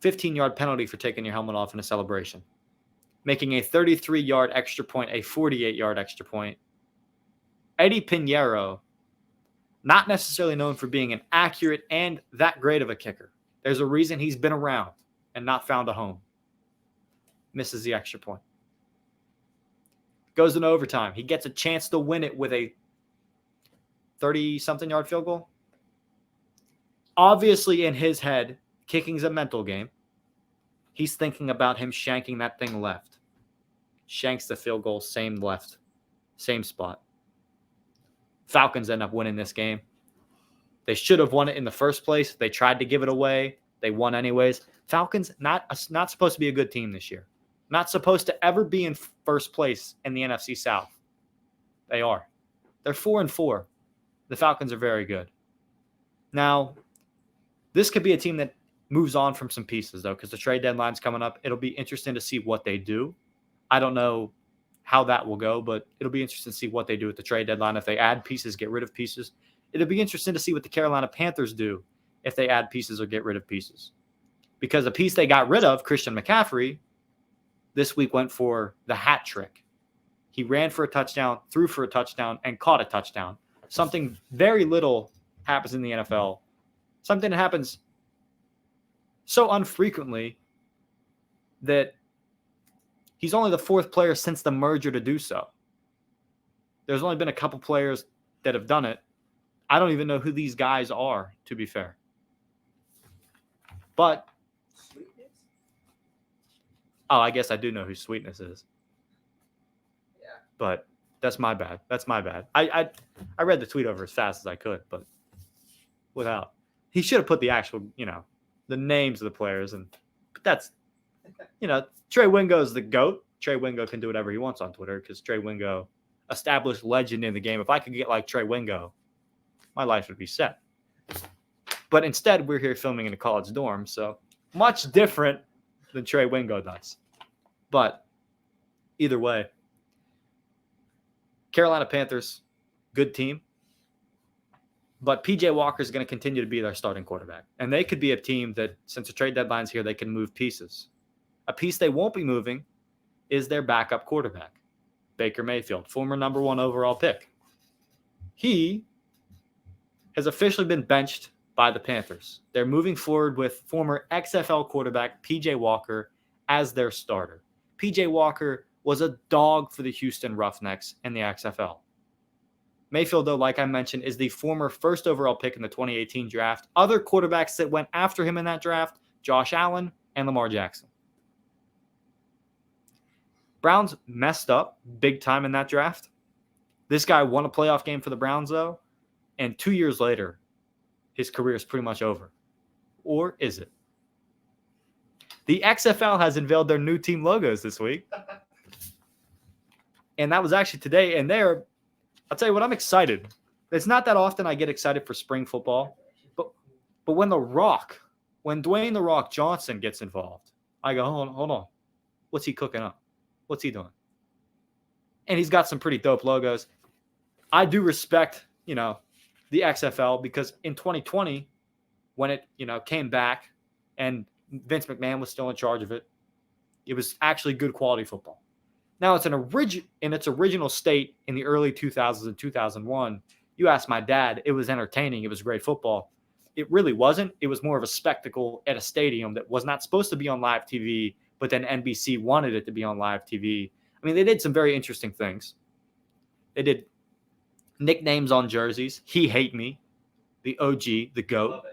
15-yard penalty for taking your helmet off in a celebration. Making a 33-yard extra point, a 48-yard extra point. Eddie Pinheiro, not necessarily known for being an accurate and that great of a kicker. There's a reason he's been around and not found a home. Misses the extra point. Goes in overtime. He gets a chance to win it with a 30-something yard field goal. Obviously, in his head, kicking's a mental game. He's thinking about him shanking that thing left. Shanks the field goal, same left, same spot. Falcons end up winning this game. They should have won it in the first place. They tried to give it away. They won anyways. Falcons, not supposed to be a good team this year. Not supposed to ever be in first place in the NFC South. They are. They're 4-4. The Falcons are very good. Now, this could be a team that moves on from some pieces, though, because the trade deadline's coming up. It'll be interesting to see what they do. I don't know how that will go, but it'll be interesting to see what they do at the trade deadline. If they add pieces, get rid of pieces. It'll be interesting to see what the Carolina Panthers do if they add pieces or get rid of pieces. Because a piece they got rid of, Christian McCaffrey, this week went for the hat trick. He ran for a touchdown, threw for a touchdown, and caught a touchdown. Something very little happens in the NFL. Something that happens so unfrequently that he's only the fourth player since the merger to do so. There's only been a couple players that have done it. I don't even know who these guys are, to be fair. But, I guess I do know who Sweetness is. Yeah. But that's my bad. I read the tweet over as fast as I could, but without. He should have put the actual, the names of the players. But that's, Trey Wingo's the GOAT. Trey Wingo can do whatever he wants on Twitter because Trey Wingo, established legend in the game. If I could get like Trey Wingo, my life would be set. But instead, we're here filming in a college dorm, so much different than Trey Wingo does. But either way, Carolina Panthers, good team. But P.J. Walker is going to continue to be their starting quarterback. And they could be a team that, since the trade deadline's here, they can move pieces. A piece they won't be moving is their backup quarterback, Baker Mayfield, former number 1 overall pick. He has officially been benched by the Panthers. They're moving forward with former XFL quarterback P.J. Walker as their starter. P.J. Walker was a dog for the Houston Roughnecks in the XFL. Mayfield, though, like I mentioned, is the former first overall pick in the 2018 draft. Other quarterbacks that went after him in that draft, Josh Allen and Lamar Jackson. Browns messed up big time in that draft. This guy won a playoff game for the Browns, though, and 2 years later, his career is pretty much over. Or is it? The XFL has unveiled their new team logos this week. And that was actually today. And I'll tell you what, I'm excited. It's not that often I get excited for spring football. But when Dwayne The Rock Johnson gets involved, I go, hold on. What's he cooking up? What's he doing? And he's got some pretty dope logos. I do respect, the XFL because in 2020, when it, came back and Vince McMahon was still in charge of it, it was actually good quality football. Now it's in its original state in the early 2000s and 2001. You ask my dad, it was entertaining. It was great football. It really wasn't. It was more of a spectacle at a stadium that was not supposed to be on live TV, but then NBC wanted it to be on live TV. I mean, they did some very interesting things. They did nicknames on jerseys. He Hate Me, the OG, the GOAT.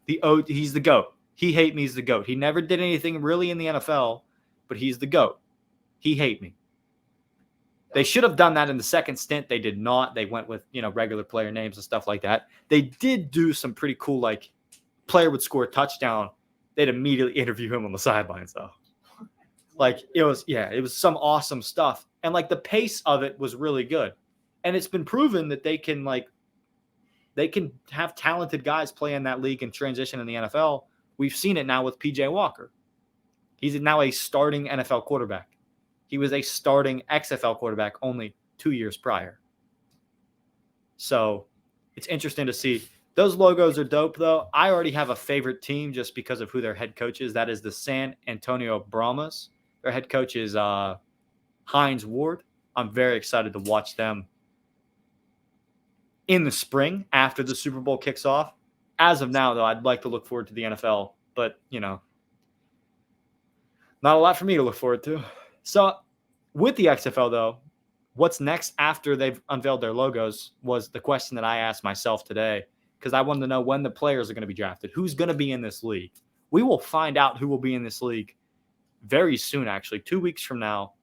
He's the GOAT. He Hate Me is the GOAT. He never did anything really in the NFL, but he's the GOAT. He Hate Me. They should have done that in the second stint. They did not. They went with, regular player names and stuff like that. They did do some pretty cool, like, player would score a touchdown. They'd immediately interview him on the sidelines, though. Like, it was some awesome stuff. And, like, the pace of it was really good. And it's been proven that they can have talented guys play in that league and transition in the NFL. We've seen it now with P.J. Walker. He's now a starting NFL quarterback. He was a starting XFL quarterback only 2 years prior. So it's interesting to see. Those logos are dope, though. I already have a favorite team just because of who their head coach is. That is the San Antonio Brahmas. Their head coach is Hines Ward. I'm very excited to watch them in the spring after the Super Bowl kicks off. As of now, though, I'd like to look forward to the NFL. But, not a lot for me to look forward to. So with the XFL, though, what's next after they've unveiled their logos was the question that I asked myself today because I wanted to know when the players are going to be drafted. Who's going to be in this league? We will find out who will be in this league very soon, actually. 2 weeks from now,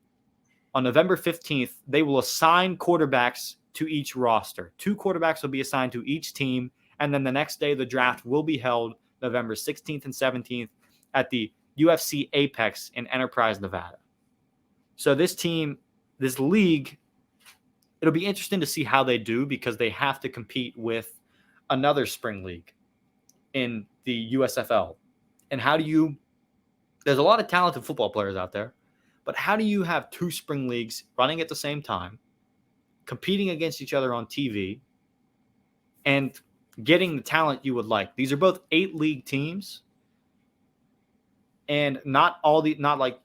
on November 15th, they will assign quarterbacks to each roster. 2 quarterbacks will be assigned to each team, and then the next day the draft will be held November 16th and 17th at the UFC Apex in Enterprise, Nevada. So this league, it'll be interesting to see how they do because they have to compete with another spring league in the USFL. And there's a lot of talented football players out there, But how do you have 2 spring leagues running at the same time, competing against each other on TV, and getting the talent you would like? These are both 8-league teams, and not like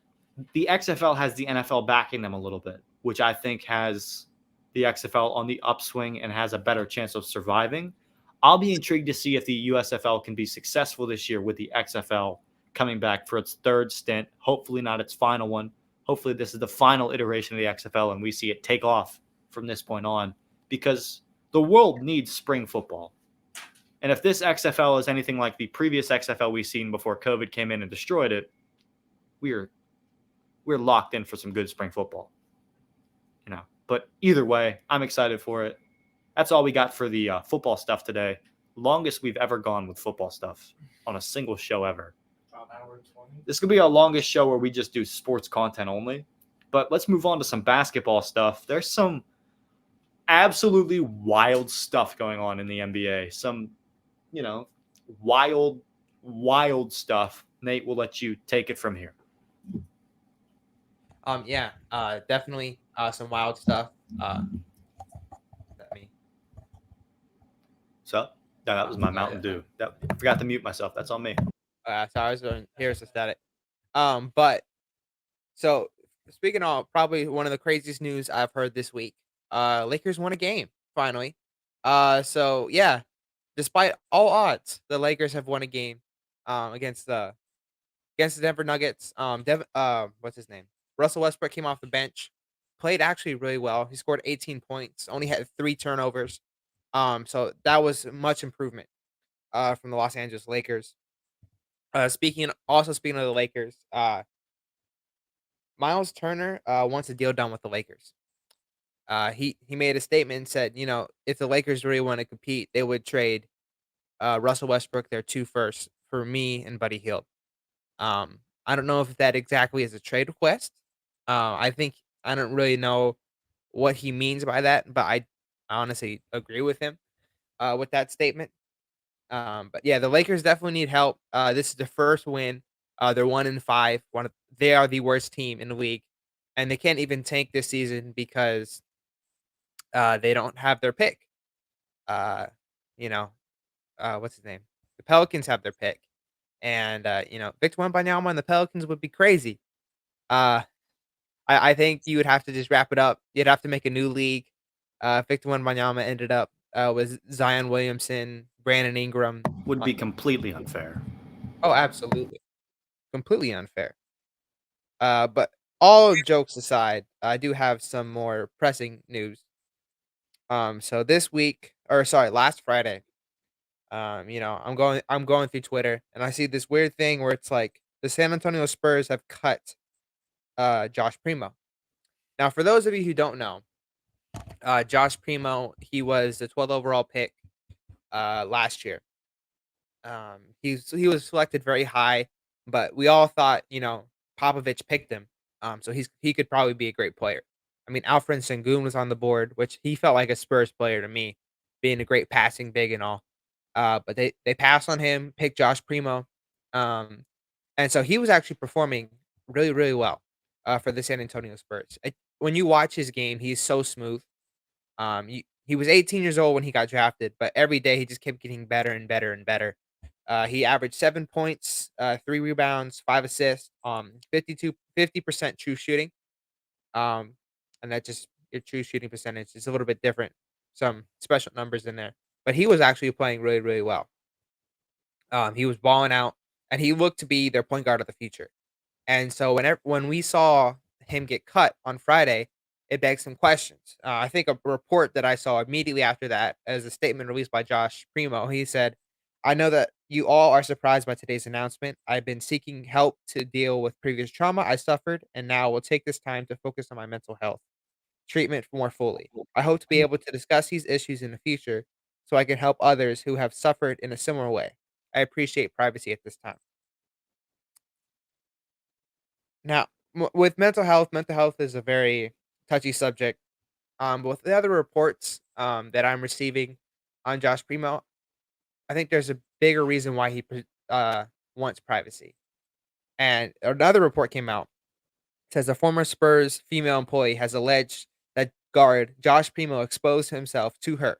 the XFL has the NFL backing them a little bit, which I think has the XFL on the upswing and has a better chance of surviving. I'll be intrigued to see if the USFL can be successful this year with the XFL coming back for its 3rd stint, hopefully not its final one. Hopefully this is the final iteration of the XFL and we see it take off from this point on, because the world needs spring football. And if this XFL is anything like the previous XFL we've seen before COVID came in and destroyed it, we're locked in for some good spring football. But either way, I'm excited for it. That's all we got for the football stuff today. Longest we've ever gone with football stuff on a single show ever. This could be our longest show where we just do sports content only. But let's move on to some basketball stuff. There's some absolutely wild stuff going on in the NBA. Some, wild stuff. Nate, we'll let you take it from here. Definitely some wild stuff. That was my Mountain Dew. I forgot to mute myself. That's on me. So I was going, here's the static. But so speaking of probably one of the craziest news I've heard this week, Lakers won a game finally. So yeah, despite all odds, the Lakers have won a game against the Denver Nuggets. What's his name? Russell Westbrook came off the bench, played actually really well. He scored 18 points, only had 3 turnovers. So that was much improvement from the Los Angeles Lakers. Speaking of the Lakers, Miles Turner wants a deal done with the Lakers. He made a statement and said, if the Lakers really want to compete, they would trade Russell Westbrook, their 2 firsts, for me and Buddy Hield. I don't know if that exactly is a trade request. I don't really know what he means by that, but I honestly agree with him with that statement. But yeah, the Lakers definitely need help. This is the first win. They're 1-5. They are the worst team in the league, and they can't even tank this season because they don't have their pick. What's his name? The Pelicans have their pick, and Victor Wembanyama and the Pelicans would be crazy. I think you would have to just wrap it up. You'd have to make a new league. Victor Wembanyama ended up with Zion Williamson, Brandon Ingram. Would be completely unfair. Oh, absolutely. Completely unfair. But all jokes aside, I do have some more pressing news. So last Friday, I'm going through Twitter and I see this weird thing where it's like the San Antonio Spurs have cut Josh Primo. Now, for those of you who don't know, Josh Primo, he was the 12th overall pick last year. He was selected very high, but we all thought, Popovich picked him. So he could probably be a great player. I mean, Alfred Sengun was on the board, which he felt like a Spurs player to me, being a great passing big and all. But they passed on him, picked Josh Primo. And so he was actually performing really, really well for the San Antonio Spurs. When you watch his game, he's so smooth. He was 18 years old when he got drafted, but every day he just kept getting better and better and better. He averaged 7 points, 3 rebounds, 5 assists, 50% true shooting. And that just your true shooting percentage is a little bit different. Some special numbers in there, but he was actually playing really, really well. He was balling out, and he looked to be their point guard of the future. And so when we saw him get cut on Friday, it begs some questions. I think a report that I saw immediately after that, as a statement released by Josh Primo, he said, "I know that you all are surprised by today's announcement. I've been seeking help to deal with previous trauma I suffered, and now will take this time to focus on my mental health treatment more fully. I hope to be able to discuss these issues in the future so I can help others who have suffered in a similar way. I appreciate privacy at this time." Now, with mental health is a very touchy subject. But with the other reports that I'm receiving on Josh Primo, I think there's a bigger reason why he wants privacy. And another report came out says a former Spurs female employee has alleged that guard Josh Primo exposed himself to her.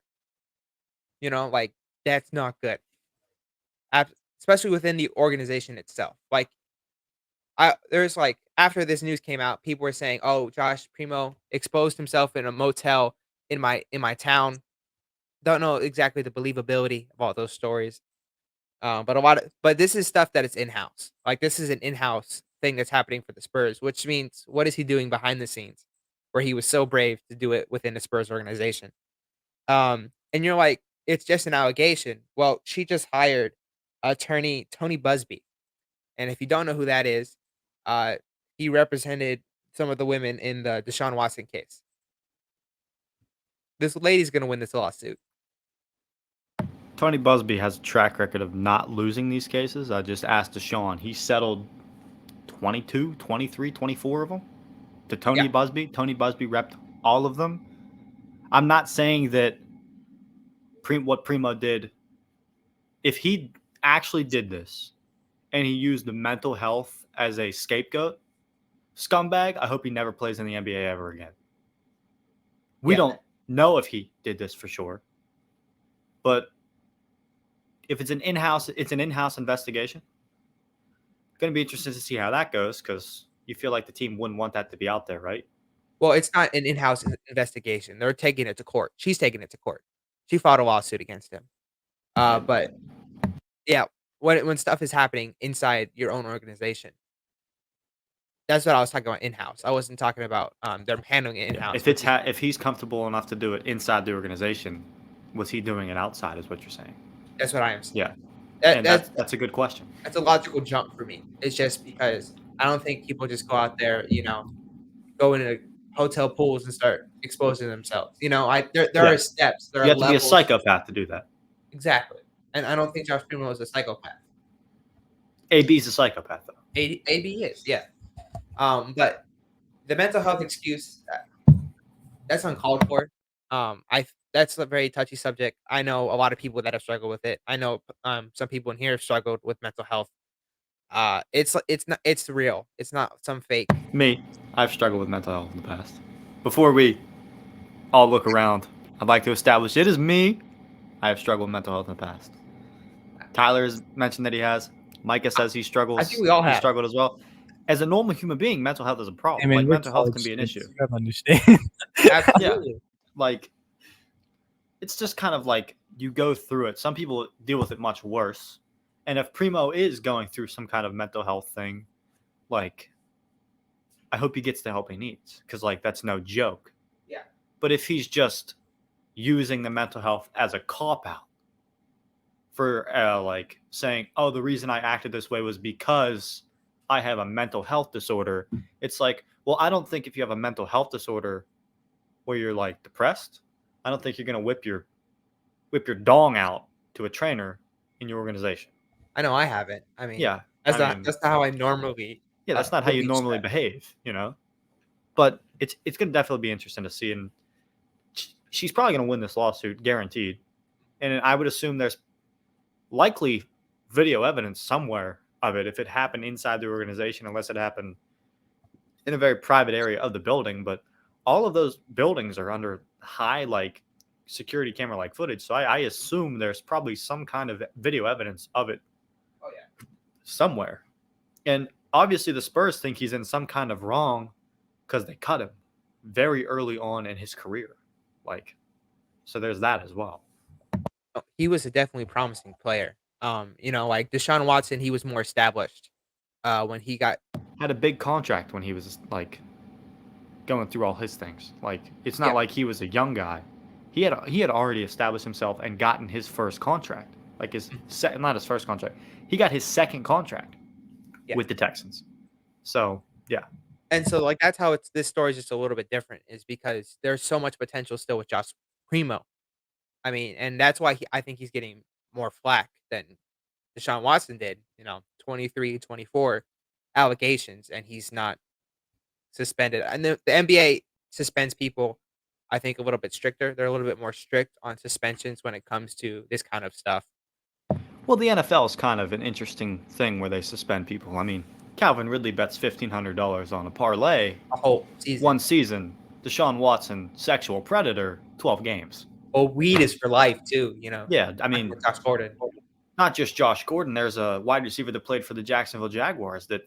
Like, that's not good. Especially within the organization itself. Like, there's like, after this news came out, people were saying, "Oh, Josh Primo exposed himself in a motel in my town." Don't know exactly the believability of all those stories. But this is stuff that is in-house. Like, this is an in-house thing that's happening for the Spurs, which means what is he doing behind the scenes where he was so brave to do it within the Spurs organization? And you're like, it's just an allegation. Well, she just hired attorney Tony Busby. And if you don't know who that is, he represented some of the women in the Deshaun Watson case. This lady's going to win this lawsuit. Tony Busby has a track record of not losing these cases. I just asked Deshaun. He settled 22, 23, 24 of them to Tony Busby. Tony Busby repped all of them. I'm not saying that what Primo did, if he actually did this and he used the mental health as a scapegoat, scumbag, I hope he never plays in the NBA ever again. We don't know if he did this for sure. But if it's an in-house investigation. Going to be interested to see how that goes, because you feel like the team wouldn't want that to be out there, right? Well, it's not an in-house investigation. They're taking it to court. She's taking it to court. She filed a lawsuit against him. But yeah, when stuff is happening inside your own organization, that's what I was talking about in-house. I wasn't talking about them handling it in-house. If he's comfortable enough to do it inside the organization, was he doing it outside? Is what you're saying? That's what I am saying. Yeah. That's a good question. That's a logical jump for me. It's just because I don't think people just go out there, go into hotel pools and start exposing themselves. There are steps. You have to be a psychopath to do that. Exactly. And I don't think Josh Primo is a psychopath. AB's a psychopath, though. AB is, yeah. But the mental health excuse, that's uncalled for. That's a very touchy subject. I know a lot of people that have struggled with it. I know some people in here have struggled with mental health. It's real. It's not some fake. Me, I've struggled with mental health in the past. Before we all look around, I'd like to establish it is me. I have struggled with mental health in the past. Tyler's mentioned that he has. Micah says he struggles. I think we all have struggled as well. As a normal human being, mental health is a problem. I mean, mental health can be an issue. You gotta understand. Absolutely. It's just kind of like you go through it. Some people deal with it much worse. And if Primo is going through some kind of mental health thing, I hope he gets the help he needs, because that's no joke. Yeah. But if he's just using the mental health as a cop-out for saying, oh, the reason I acted this way was because I have a mental health disorder, it's like, well, I don't think if you have a mental health disorder where you're depressed, I don't think you're going to whip your dong out to a trainer in your organization. I know I haven't. I mean, yeah, that's not how I normally. Yeah, that's not how you normally behave, But it's going to definitely be interesting to see, and she's probably going to win this lawsuit, guaranteed. And I would assume there's likely video evidence somewhere of it if it happened inside the organization, unless it happened in a very private area of the building. But all of those buildings are under high security camera footage, so I assume there's probably some kind of video evidence of it. Oh yeah, somewhere. And obviously the Spurs think he's in some kind of wrong because they cut him very early on in his career. So there's that as well. He was a definitely promising player. Deshaun Watson, he was more established when he had a big contract when he was going through all his things. It's not like he was a young guy. He had already established himself and gotten his first contract. Not his first contract. He got his second contract with the Texans. So, yeah. And so that's how this story is just a little bit different, is because there's so much potential still with Josh Primo. I mean, and that's why I think he's getting more flack than Deshaun Watson did, 23, 24 allegations, and he's not suspended. And the NBA suspends people, I think, a little bit stricter. They're a little bit more strict on suspensions when it comes to this kind of stuff. Well, the NFL is kind of an interesting thing where they suspend people. I mean, Calvin Ridley bets $1,500 on a parlay. A whole season. One season. Deshaun Watson, sexual predator, 12 games. Well, weed is for life too, you know. Yeah, I mean, Josh Gordon. not just Josh Gordon. There's a wide receiver that played for the Jacksonville Jaguars that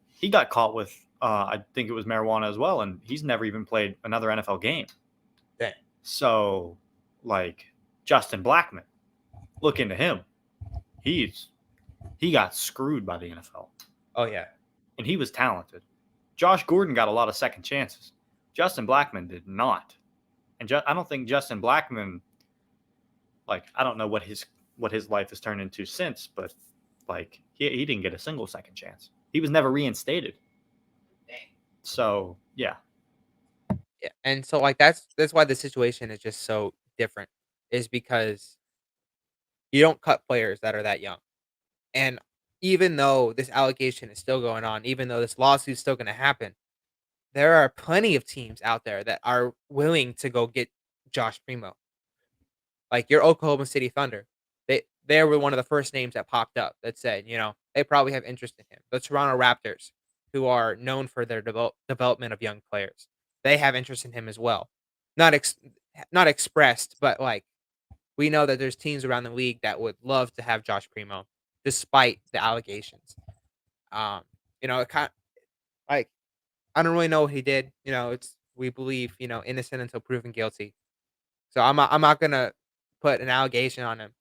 he got caught with, I think it was marijuana as well, and he's never even played another NFL game. Dang. So, like, Justin Blackmon, look into him. He got screwed by the NFL. Oh yeah. And he was talented. Josh Gordon got a lot of second chances. Justin Blackmon did not. And I don't think Justin Blackmon, like, I don't know what his life has turned into since, but like he didn't get a single second chance. He was never reinstated. Dang. So yeah. Yeah, and so like that's why the situation is just so different, is because you don't cut players that are that young. And even though this allegation is still going on, even though this lawsuit is still going to happen, there are plenty of teams out there that are willing to go get Josh Primo. Like your Oklahoma City Thunder, they were one of the first names that popped up that said, you know, they probably have interest in him. The Toronto Raptors, who are known for their development of young players, they have interest in him as well. Not expressed, but like we know that there's teams around the league that would love to have Josh Primo, despite the allegations. You know, it kind like I don't really know what he did. You know, we believe, you know, innocent until proven guilty. So I'm not gonna put an allegation on him.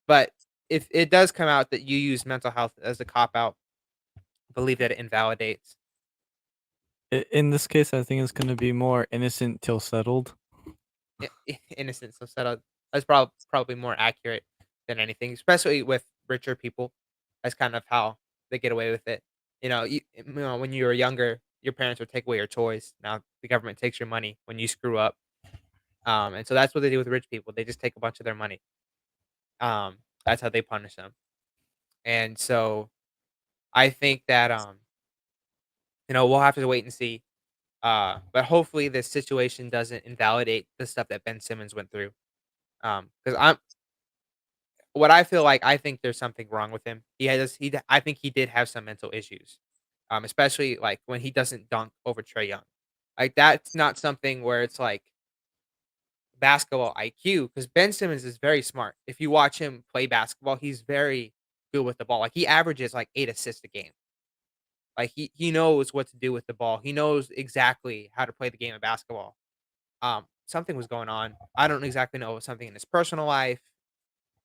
But if it does come out that you use mental health as a cop out, believe that it invalidates. In this case, I think it's going to be more innocent till settled. Innocent so settled. That's probably more accurate than anything, especially with richer people. That's kind of how they get away with it. You know, when you were younger, your parents would take away your toys. Now the government takes your money when you screw up. And so that's what they do with rich people. They just take a bunch of their money. That's how they punish them. And so I think that you know, we'll have to wait and see. But hopefully this situation doesn't invalidate the stuff that Ben Simmons went through. Because I feel like I think there's something wrong with him. I think he did have some mental issues. Especially like when he doesn't dunk over Trae Young. Like that's not something where it's like basketball IQ, because Ben Simmons is very smart. If you watch him play basketball, he's very good with the ball. Like he averages like 8 assists a game. Like he knows what to do with the ball. He knows exactly how to play the game of basketball. Something was going on. I don't exactly know, something in his personal life.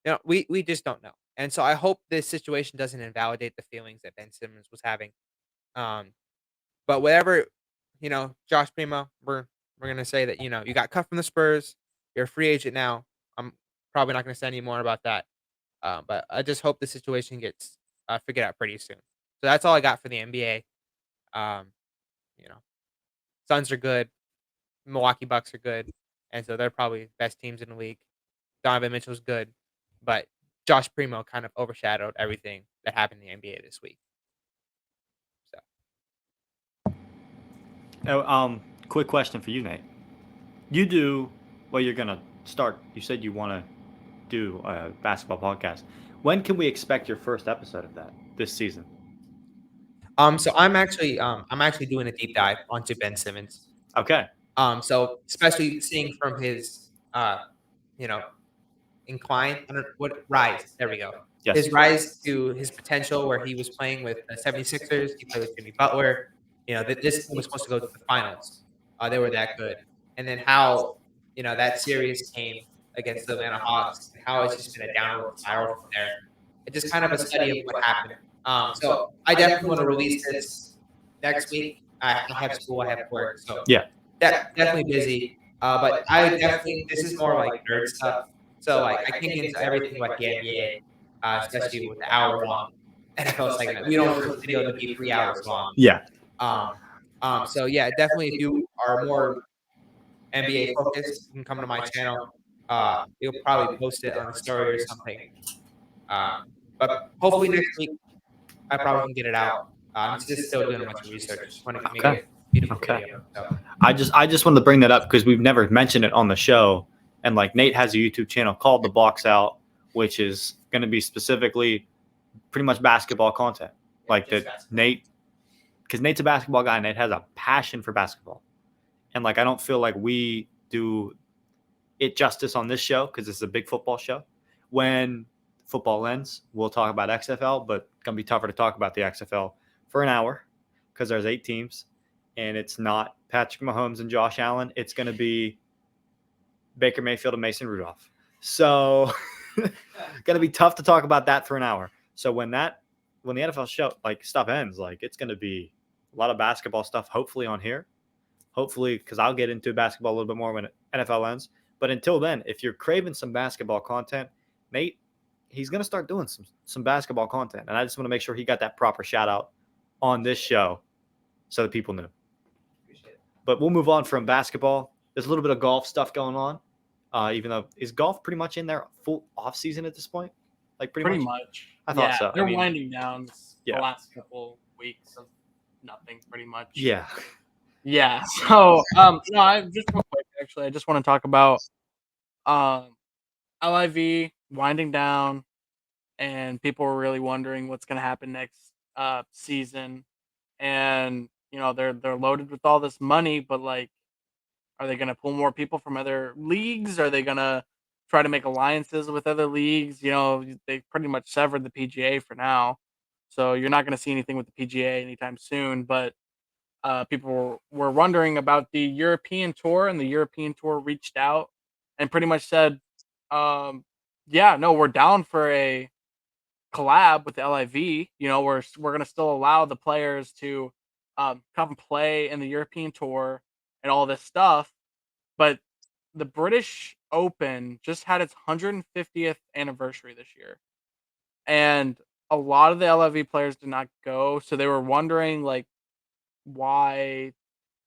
You know, we just don't know. And so I hope this situation doesn't invalidate the feelings that Ben Simmons was having. But whatever, you know, Josh Primo, we're gonna say that, you know, you got cut from the Spurs. You're a free agent now. I'm probably not gonna say any more about that. But I just hope the situation gets figured out pretty soon. So that's all I got for the NBA. You know, Suns are good. Milwaukee Bucks are good. And so they're probably best teams in the league. Donovan Mitchell's good. But Josh Primo kind of overshadowed everything that happened in the NBA this week. So. Quick question for you, Nate. You do, well, you're going to start, you said you want to do a basketball podcast. When can we expect your first episode of that this season? So I'm actually doing a deep dive onto Ben Simmons. Okay. So especially seeing from his, you know, rise. There we go. Yes. His rise to his potential, where he was playing with the 76ers. He played with Jimmy Butler. You know, this team was supposed to go to the finals. They were that good. And then how, you know, that series came against the Atlanta Hawks, and how it's just been a downward spiral from there. It's just kind of a study of what happened. So I definitely want to release this next week. I have school, I have work, so yeah, definitely busy. But I would definitely, this is more like nerd stuff. So like I can get into everything like the NBA, especially with the hour-long NFL segment. We don't want the video to be 3 hours long. Yeah. So yeah, definitely if you are more NBA focused, you can come to my channel. You'll probably post it on a story or something. But hopefully next week I probably can get it out. I'm just still doing a bunch of research. Want to make a beautiful video. So. I just wanted to bring that up because we've never mentioned it on the show. And like Nate has a YouTube channel called The Box Out, which is going to be specifically pretty much basketball content. Like that Nate, because Nate's a basketball guy. Nate has a passion for basketball. And like I don't feel like we do it justice on this show because this is a big football show. When football ends, we'll talk about XFL, but it's going to be tougher to talk about the XFL for an hour because there's 8 teams. And it's not Patrick Mahomes and Josh Allen. It's going to be Baker Mayfield and Mason Rudolph. So going to be tough to talk about that for an hour. So when the NFL show like stuff ends, like it's going to be a lot of basketball stuff, hopefully on here. Hopefully, because I'll get into basketball a little bit more when NFL ends. But until then, if you're craving some basketball content, Nate, he's going to start doing some basketball content. And I just want to make sure he got that proper shout out on this show so that people knew. But we'll move on from basketball. There's a little bit of golf stuff going on. Even though, is golf pretty much in their full off season at this point? Like pretty much. I thought so. They're winding down the last couple weeks of nothing, pretty much. Yeah. Yeah. So, no, I just real quick. Actually, I just want to talk about LIV winding down, and people were really wondering what's going to happen next season. And they're loaded with all this money, but like, are they going to pull more people from other leagues? Are they going to try to make alliances with other leagues? They pretty much severed the PGA for now, so you're not going to see anything with the PGA anytime soon. But people were wondering about the European Tour, and the European Tour reached out and pretty much said, yeah, no, we're down for a collab with LIV. We're going to still allow the players to come and play in the European Tour and all this stuff. But the British Open just had its 150th anniversary this year. And a lot of the LIV players did not go. So they were wondering, like, why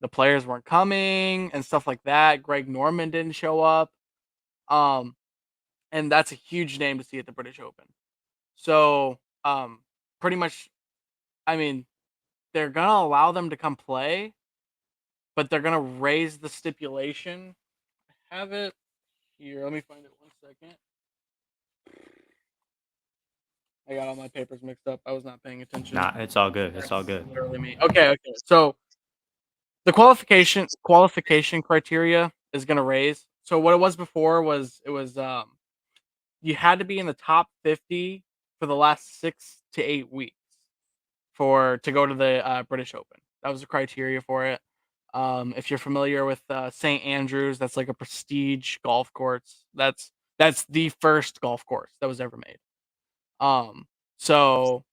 the players weren't coming and stuff like that. Greg Norman didn't show up. And that's a huge name to see at the British Open. So, pretty much, I mean, they're going to allow them to come play, but they're going to raise the stipulation. I have it here. Let me find it 1 second. I got all my papers mixed up. I was not paying attention. Nah, it's all good. It's all good. Literally me. Okay. So the qualification criteria is going to raise. So what it was before was you had to be in the top 50 for the last 6 to 8 weeks to go to the British Open. That was the criteria for it. If you're familiar with St. Andrews, that's like a prestige golf course. That's the first golf course that was ever made. So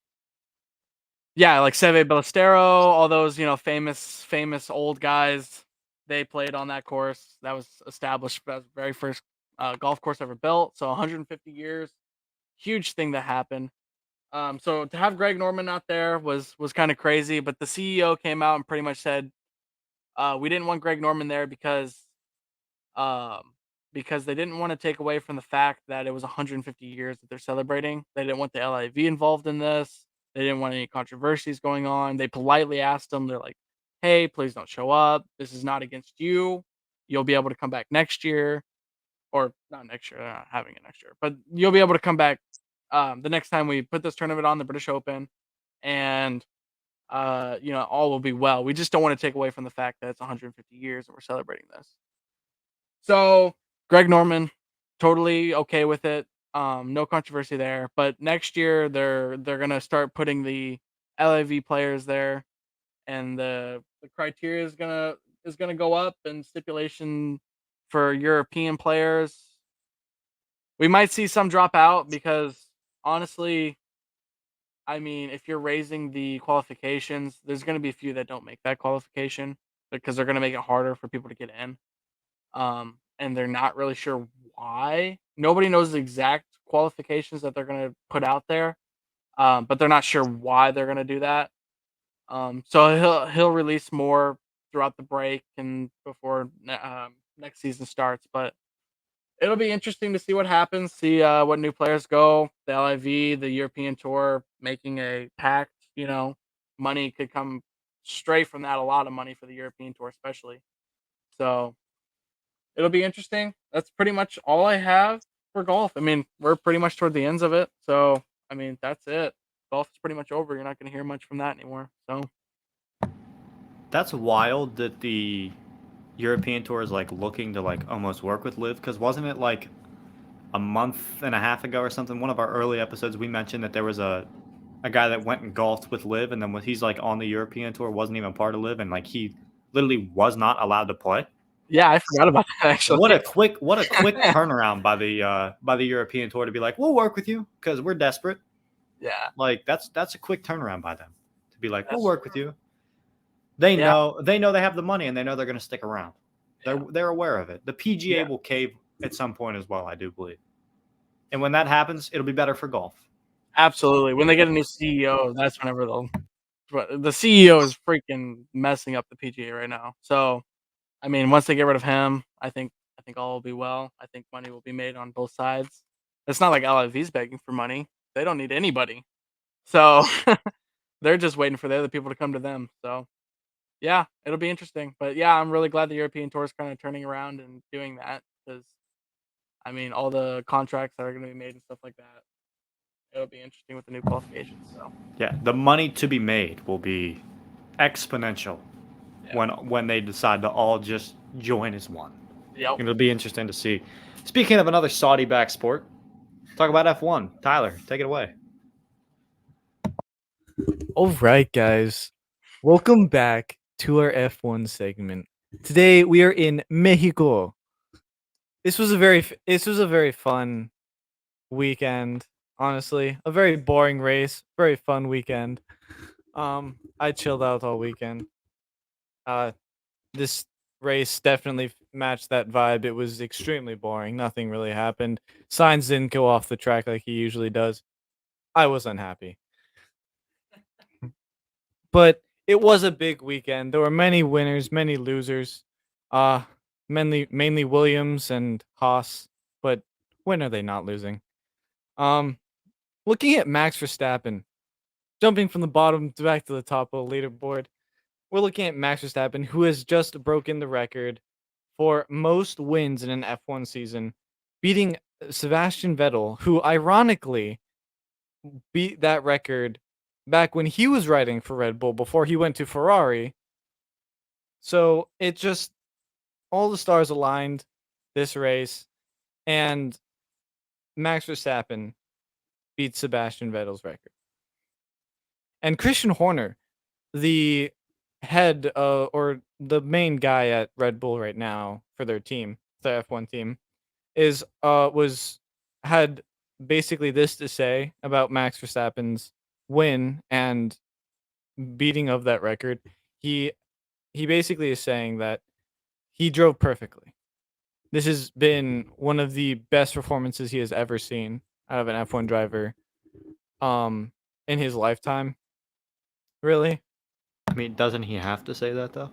yeah, like Seve Ballestero, all those, famous old guys, they played on that course. That was established as the very first golf course ever built. So 150 years, huge thing that happened. So to have Greg Norman out there was kind of crazy, but the CEO came out and pretty much said, we didn't want Greg Norman there because they didn't want to take away from the fact that it was 150 years that they're celebrating. They didn't want the LIV involved in this. They didn't want any controversies going on. They politely asked them, they're like, hey, please don't show up. This is not against you. You'll be able to come back next year. Or not next year, they're not having it next year. But you'll be able to come back the next time we put this tournament on, the British Open. And, all will be well. We just don't want to take away from the fact that it's 150 years and we're celebrating this. So Greg Norman, totally okay with it. No controversy there. But next year they're gonna start putting the LIV players there, and the criteria is gonna go up, and stipulation for European players. We might see some drop out because honestly, I mean, if you're raising the qualifications, there's gonna be a few that don't make that qualification because they're gonna make it harder for people to get in. And they're not really sure why. Nobody knows the exact qualifications that they're going to put out there, but they're not sure why they're going to do that. So he'll release more throughout the break and before next season starts. But it'll be interesting to see what happens, see what new players go. The LIV, the European Tour, making a pact. Money could come straight from that. A lot of money for the European Tour, especially. So it'll be interesting. That's pretty much all I have for golf. I mean, we're pretty much toward the ends of it. So, I mean, that's it. golf is pretty much over. You're not going to hear much from that anymore. So That's wild that the European Tour is like looking to like almost work with Live, because wasn't it like a month and a half ago or something? One of our early episodes, we mentioned that there was a guy that went and golfed with Live, and then when he's like on the European Tour, wasn't even part of Live, and like he literally was not allowed to play. yeah, I forgot about that actually. What a quick turnaround by the European Tour to be like, we'll work with you because we're desperate. Yeah, Like that's a quick turnaround by them to be like, we'll That's work with you. They know they have the money, and they know they're going to stick around. They're aware of it. The PGA will cave at some point as well, I do believe. And when that happens, it'll be better for golf. absolutely. When they get a new CEO, that's whenever they'll. But the CEO is freaking messing up the PGA right now. So, I mean, once they get rid of him, I think all will be well. I think money will be made on both sides. It's not like LIV's begging for money. They don't need anybody. So they're just waiting for the other people to come to them. So yeah, it'll be interesting. But yeah, I'm really glad the European Tour is kind of turning around and doing that because, I mean, all the contracts that are going to be made and stuff like that, it'll be interesting with the new qualifications. So Yeah, the money to be made will be exponential when they decide to all just join as one. yep. It'll be interesting to see. Speaking of another Saudi-backed sport, talk about F1. Tyler, take it away. All right, guys. Welcome back to our F1 segment. Today we are in Mexico. This was a very fun weekend, honestly. A very boring race, very fun weekend. I chilled out all weekend. This race definitely matched that vibe. It was extremely boring. Nothing really happened. Sainz didn't go off the track like he usually does. I was unhappy. But it was a big weekend. There were many winners, many losers. Mainly Williams and Haas, but when are they not losing? Looking at Max Verstappen, jumping from the bottom back to the top of the leaderboard, we're looking at Max Verstappen, who has just broken the record for most wins in an F1 season, beating Sebastian Vettel, who ironically beat that record back when he was riding for Red Bull before he went to Ferrari. So it just, all the stars aligned this race, and Max Verstappen beat Sebastian Vettel's record. And Christian Horner, the head or the main guy at Red Bull right now for their team, the F1 team, had basically this to say about Max Verstappen's win and beating of that record. He basically is saying that he drove perfectly. This has been one of the best performances he has ever seen out of an F1 driver in his lifetime. Really? I mean, doesn't he have to say that though?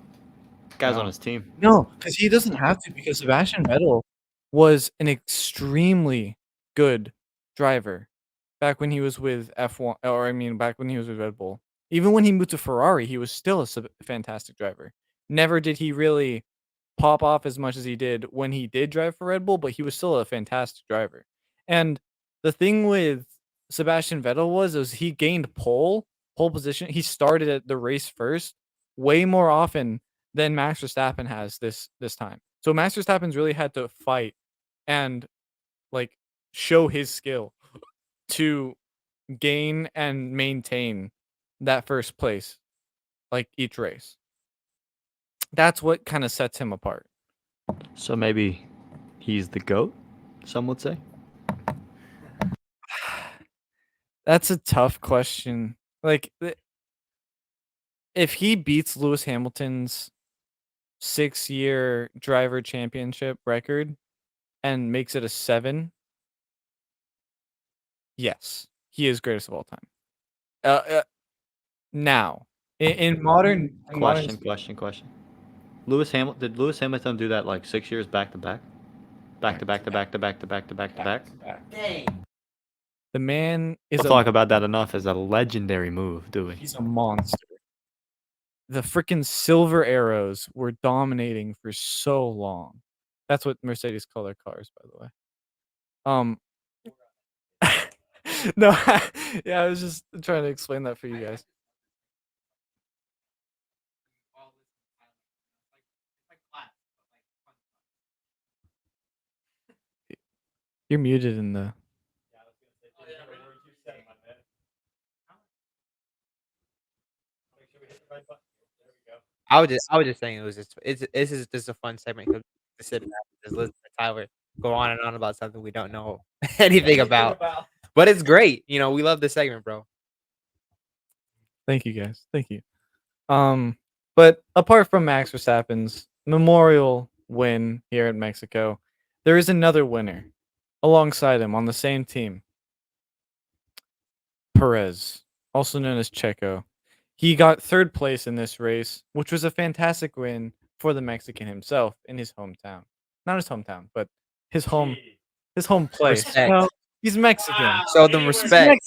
Guy's on his team. No, because he doesn't have to, because Sebastian Vettel was an extremely good driver back when he was with F1, or I mean, back when he was with Red Bull. Even when he moved to Ferrari, he was still a fantastic driver. Never did he really pop off as much as he did when he did drive for Red Bull, but he was still a fantastic driver. And the thing with Sebastian Vettel was he gained pole position. He started at the race first way more often than Max Verstappen has this time. So Max Verstappen's really had to fight and like show his skill to gain and maintain that first place, like each race. That's what kind of sets him apart. So maybe he's the GOAT, some would say. That's a tough question. Like, if he beats Lewis Hamilton's 6-year driver championship record and makes it a 7, yes, he is greatest of all time. Now, in modern Question. Did Lewis Hamilton do that like 6 years back to back? Back to back to back to back to back to back to back? The man is We'll talk about that enough as a legendary move, do we? he's a monster. The freaking silver arrows were dominating for so long. That's what Mercedes call their cars, by the way. No, yeah, I was just trying to explain that for you guys. You're muted in the. I was just saying this is just a fun segment to sit back and just listen to Tyler go on and on about something we don't know anything about. But it's great. You know, we love this segment, bro. Thank you, guys. Thank you. But apart from Max Verstappen's memorial win here in Mexico, there is another winner alongside him on the same team. Perez, also known as Checo. He got third place in this race, which was a fantastic win for the Mexican himself in his hometown. Not his hometown, but his home place. Respect. Well, he's Mexican. Show them respect.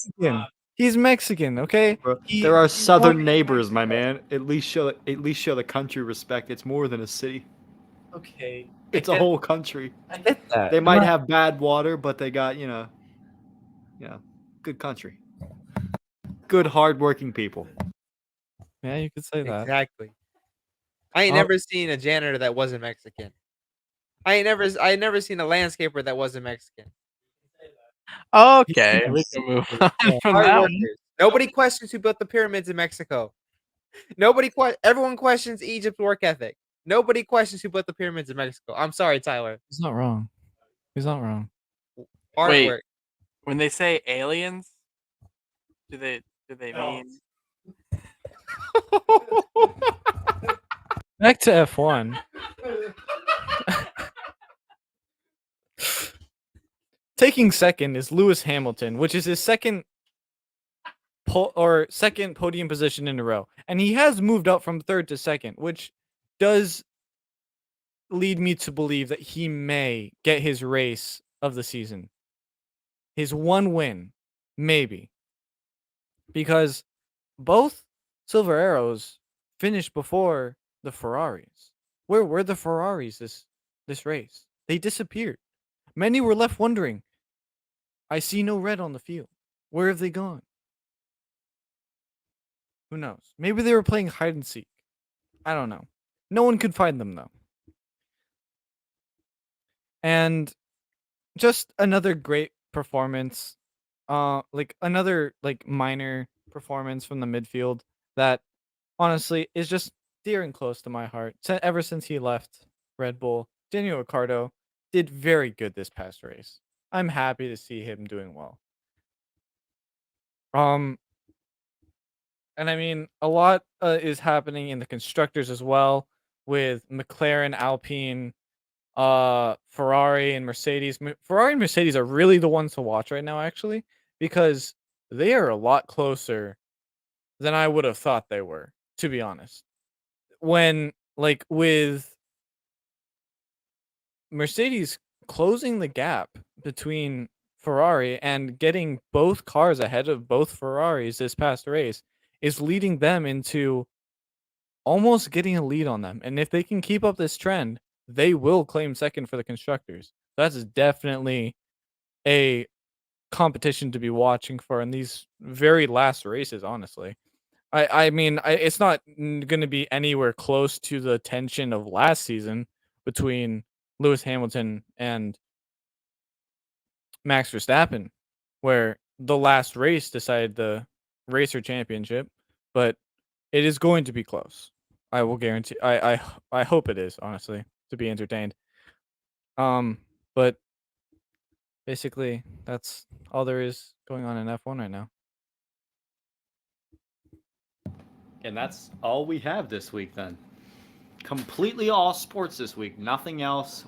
He's Mexican, okay? Bro, there are southern neighbors, my man. At least show the country respect. It's more than a city. Okay. It's a whole country. I get that. They might have bad water, but they got, good country. Good, hardworking people. Yeah, you could say that. Exactly. I ain't never seen a janitor that wasn't Mexican. I ain't never seen a landscaper that wasn't Mexican. Okay, we can move on from Hard that workers. one. Nobody questions who built the pyramids in Mexico. Everyone questions Egypt's work ethic. Nobody questions who built the pyramids in Mexico. I'm sorry, Tyler. He's not wrong. He's not wrong. Hard Wait. work. When they say aliens, do they mean? Back to F1. Taking second is Lewis Hamilton, which is his second podium position in a row. And he has moved up from third to second, which does lead me to believe that he may get his race of the season. His one win, maybe. Because both Silver Arrows finished before the Ferraris. Where were the Ferraris this race? They disappeared. Many were left wondering, I see no red on the field. Where have they gone? Who knows? Maybe they were playing hide and seek. I don't know. No one could find them, though. And just another great performance. Another minor performance from the midfield that honestly is just dear and close to my heart. Ever since he left Red Bull, Daniel Ricciardo did very good this past race. I'm happy to see him doing well. And I mean, a lot is happening in the constructors as well, with McLaren, Alpine, Ferrari, and Mercedes. Ferrari and Mercedes are really the ones to watch right now, actually, because they are a lot closer than I would have thought they were, to be honest. When, with Mercedes closing the gap between Ferrari and getting both cars ahead of both Ferraris this past race is leading them into almost getting a lead on them. And if they can keep up this trend, they will claim second for the constructors. That's definitely a competition to be watching for in these very last races, honestly. I mean, it's not going to be anywhere close to the tension of last season between Lewis Hamilton and Max Verstappen, where the last race decided the racer championship, but it is going to be close. I will guarantee. I hope it is, honestly, to be entertained. But basically, that's all there is going on in F1 right now. And that's all we have this week then. Completely all sports this week. Nothing else.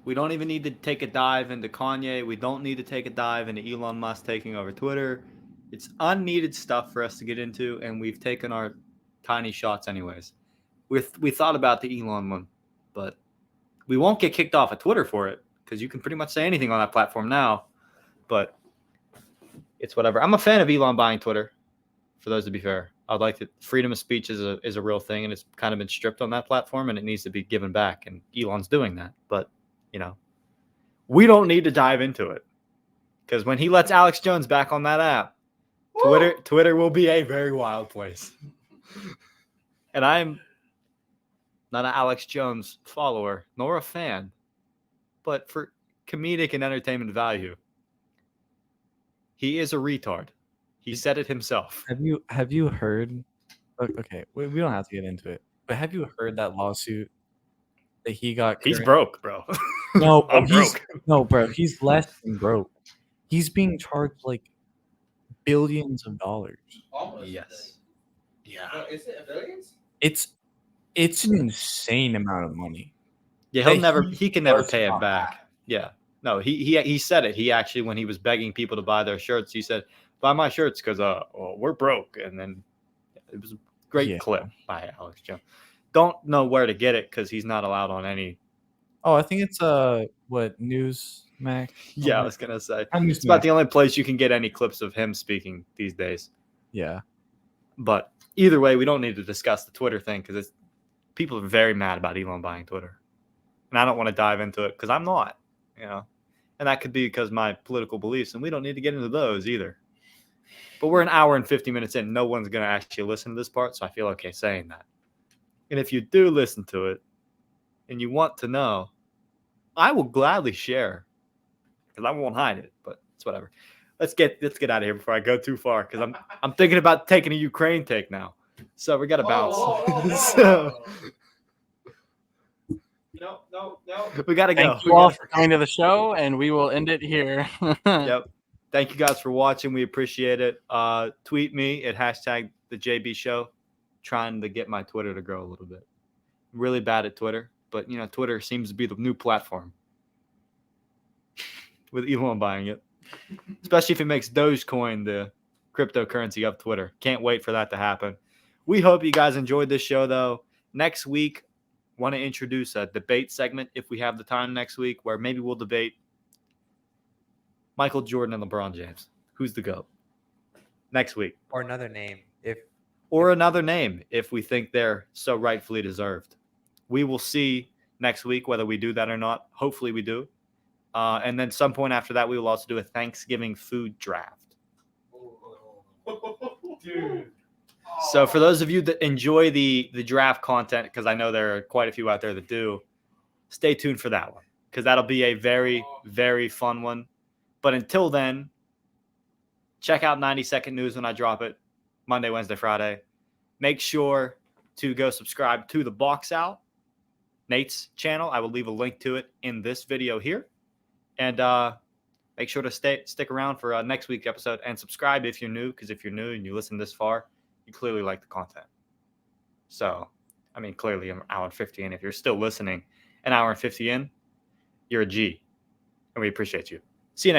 We don't even need to take a dive into Kanye. We don't need to take a dive into Elon Musk taking over Twitter. It's unneeded stuff for us to get into, and we've taken our tiny shots anyways. We thought about the Elon one, but we won't get kicked off of Twitter for it because you can pretty much say anything on that platform now. But it's whatever. I'm a fan of Elon buying Twitter, for those to be fair. I'd like to. Freedom of speech is a real thing, and it's kind of been stripped on that platform, and it needs to be given back. And Elon's doing that, but we don't need to dive into it. Because when he lets Alex Jones back on that app, Twitter will be a very wild place. And I'm not an Alex Jones follower nor a fan, but for comedic and entertainment value, he is a retard. He said it himself. Have you heard? Okay, we don't have to get into it. But have you heard that lawsuit that he got? He's broke, bro. No, I'm broke. No, bro, he's less than broke. He's being charged like billions of dollars. Almost. Yes. Yeah. No, is it billions? It's an insane amount of money. Yeah, That he can never does pay it not back. Yeah. No, he said it. He actually, when he was begging people to buy their shirts, he said, "Buy my shirts because we're broke." And then it was a great clip by Alex Jones. Don't know where to get it because he's not allowed on any. Oh, I think it's Newsmax. Yeah, I was gonna say Newsmax. it's about the only place you can get any clips of him speaking these days. Yeah. But either way, we don't need to discuss the Twitter thing because people are very mad about Elon buying Twitter, and I don't want to dive into it because I'm not. And that could be because my political beliefs, and we don't need to get into those either. But we're an hour and 50 minutes in. No one's going to actually listen to this part, so I feel okay saying that. And if you do listen to it and you want to know, I will gladly share because I won't hide it, but it's whatever. Let's get out of here before I go too far because I'm thinking about taking a Ukraine take now. So we got to bounce. No. We got to go. Thank you all for coming to the show, and we will end it here. Yep. Thank you guys for watching. We appreciate it. Tweet me at #TheJBShow. Trying to get my Twitter to grow a little bit. I'm really bad at Twitter, but Twitter seems to be the new platform with Elon buying it, especially if it makes Dogecoin the cryptocurrency of Twitter. Can't wait for that to happen. We hope you guys enjoyed this show, though. Next week, want to introduce a debate segment if we have the time next week, where maybe we'll debate Michael Jordan and LeBron James. Who's the GOAT? Next week. Or another name if we think they're so rightfully deserved. We will see next week whether we do that or not. Hopefully we do. And then some point after that, we will also do a Thanksgiving food draft. Dude. So for those of you that enjoy the draft content, because I know there are quite a few out there that do, stay tuned for that one because that'll be a very, very fun one. But until then, check out 90-Second News when I drop it, Monday, Wednesday, Friday. Make sure to go subscribe to The Box Out, Nate's channel. I will leave a link to it in this video here. And make sure to stick around for next week's episode and subscribe if you're new, because if you're new and you listen this far, you clearly like the content. So, I mean, clearly an hour and 50 in. If you're still listening an hour and 50 in, you're a G. And we appreciate you. See you next week.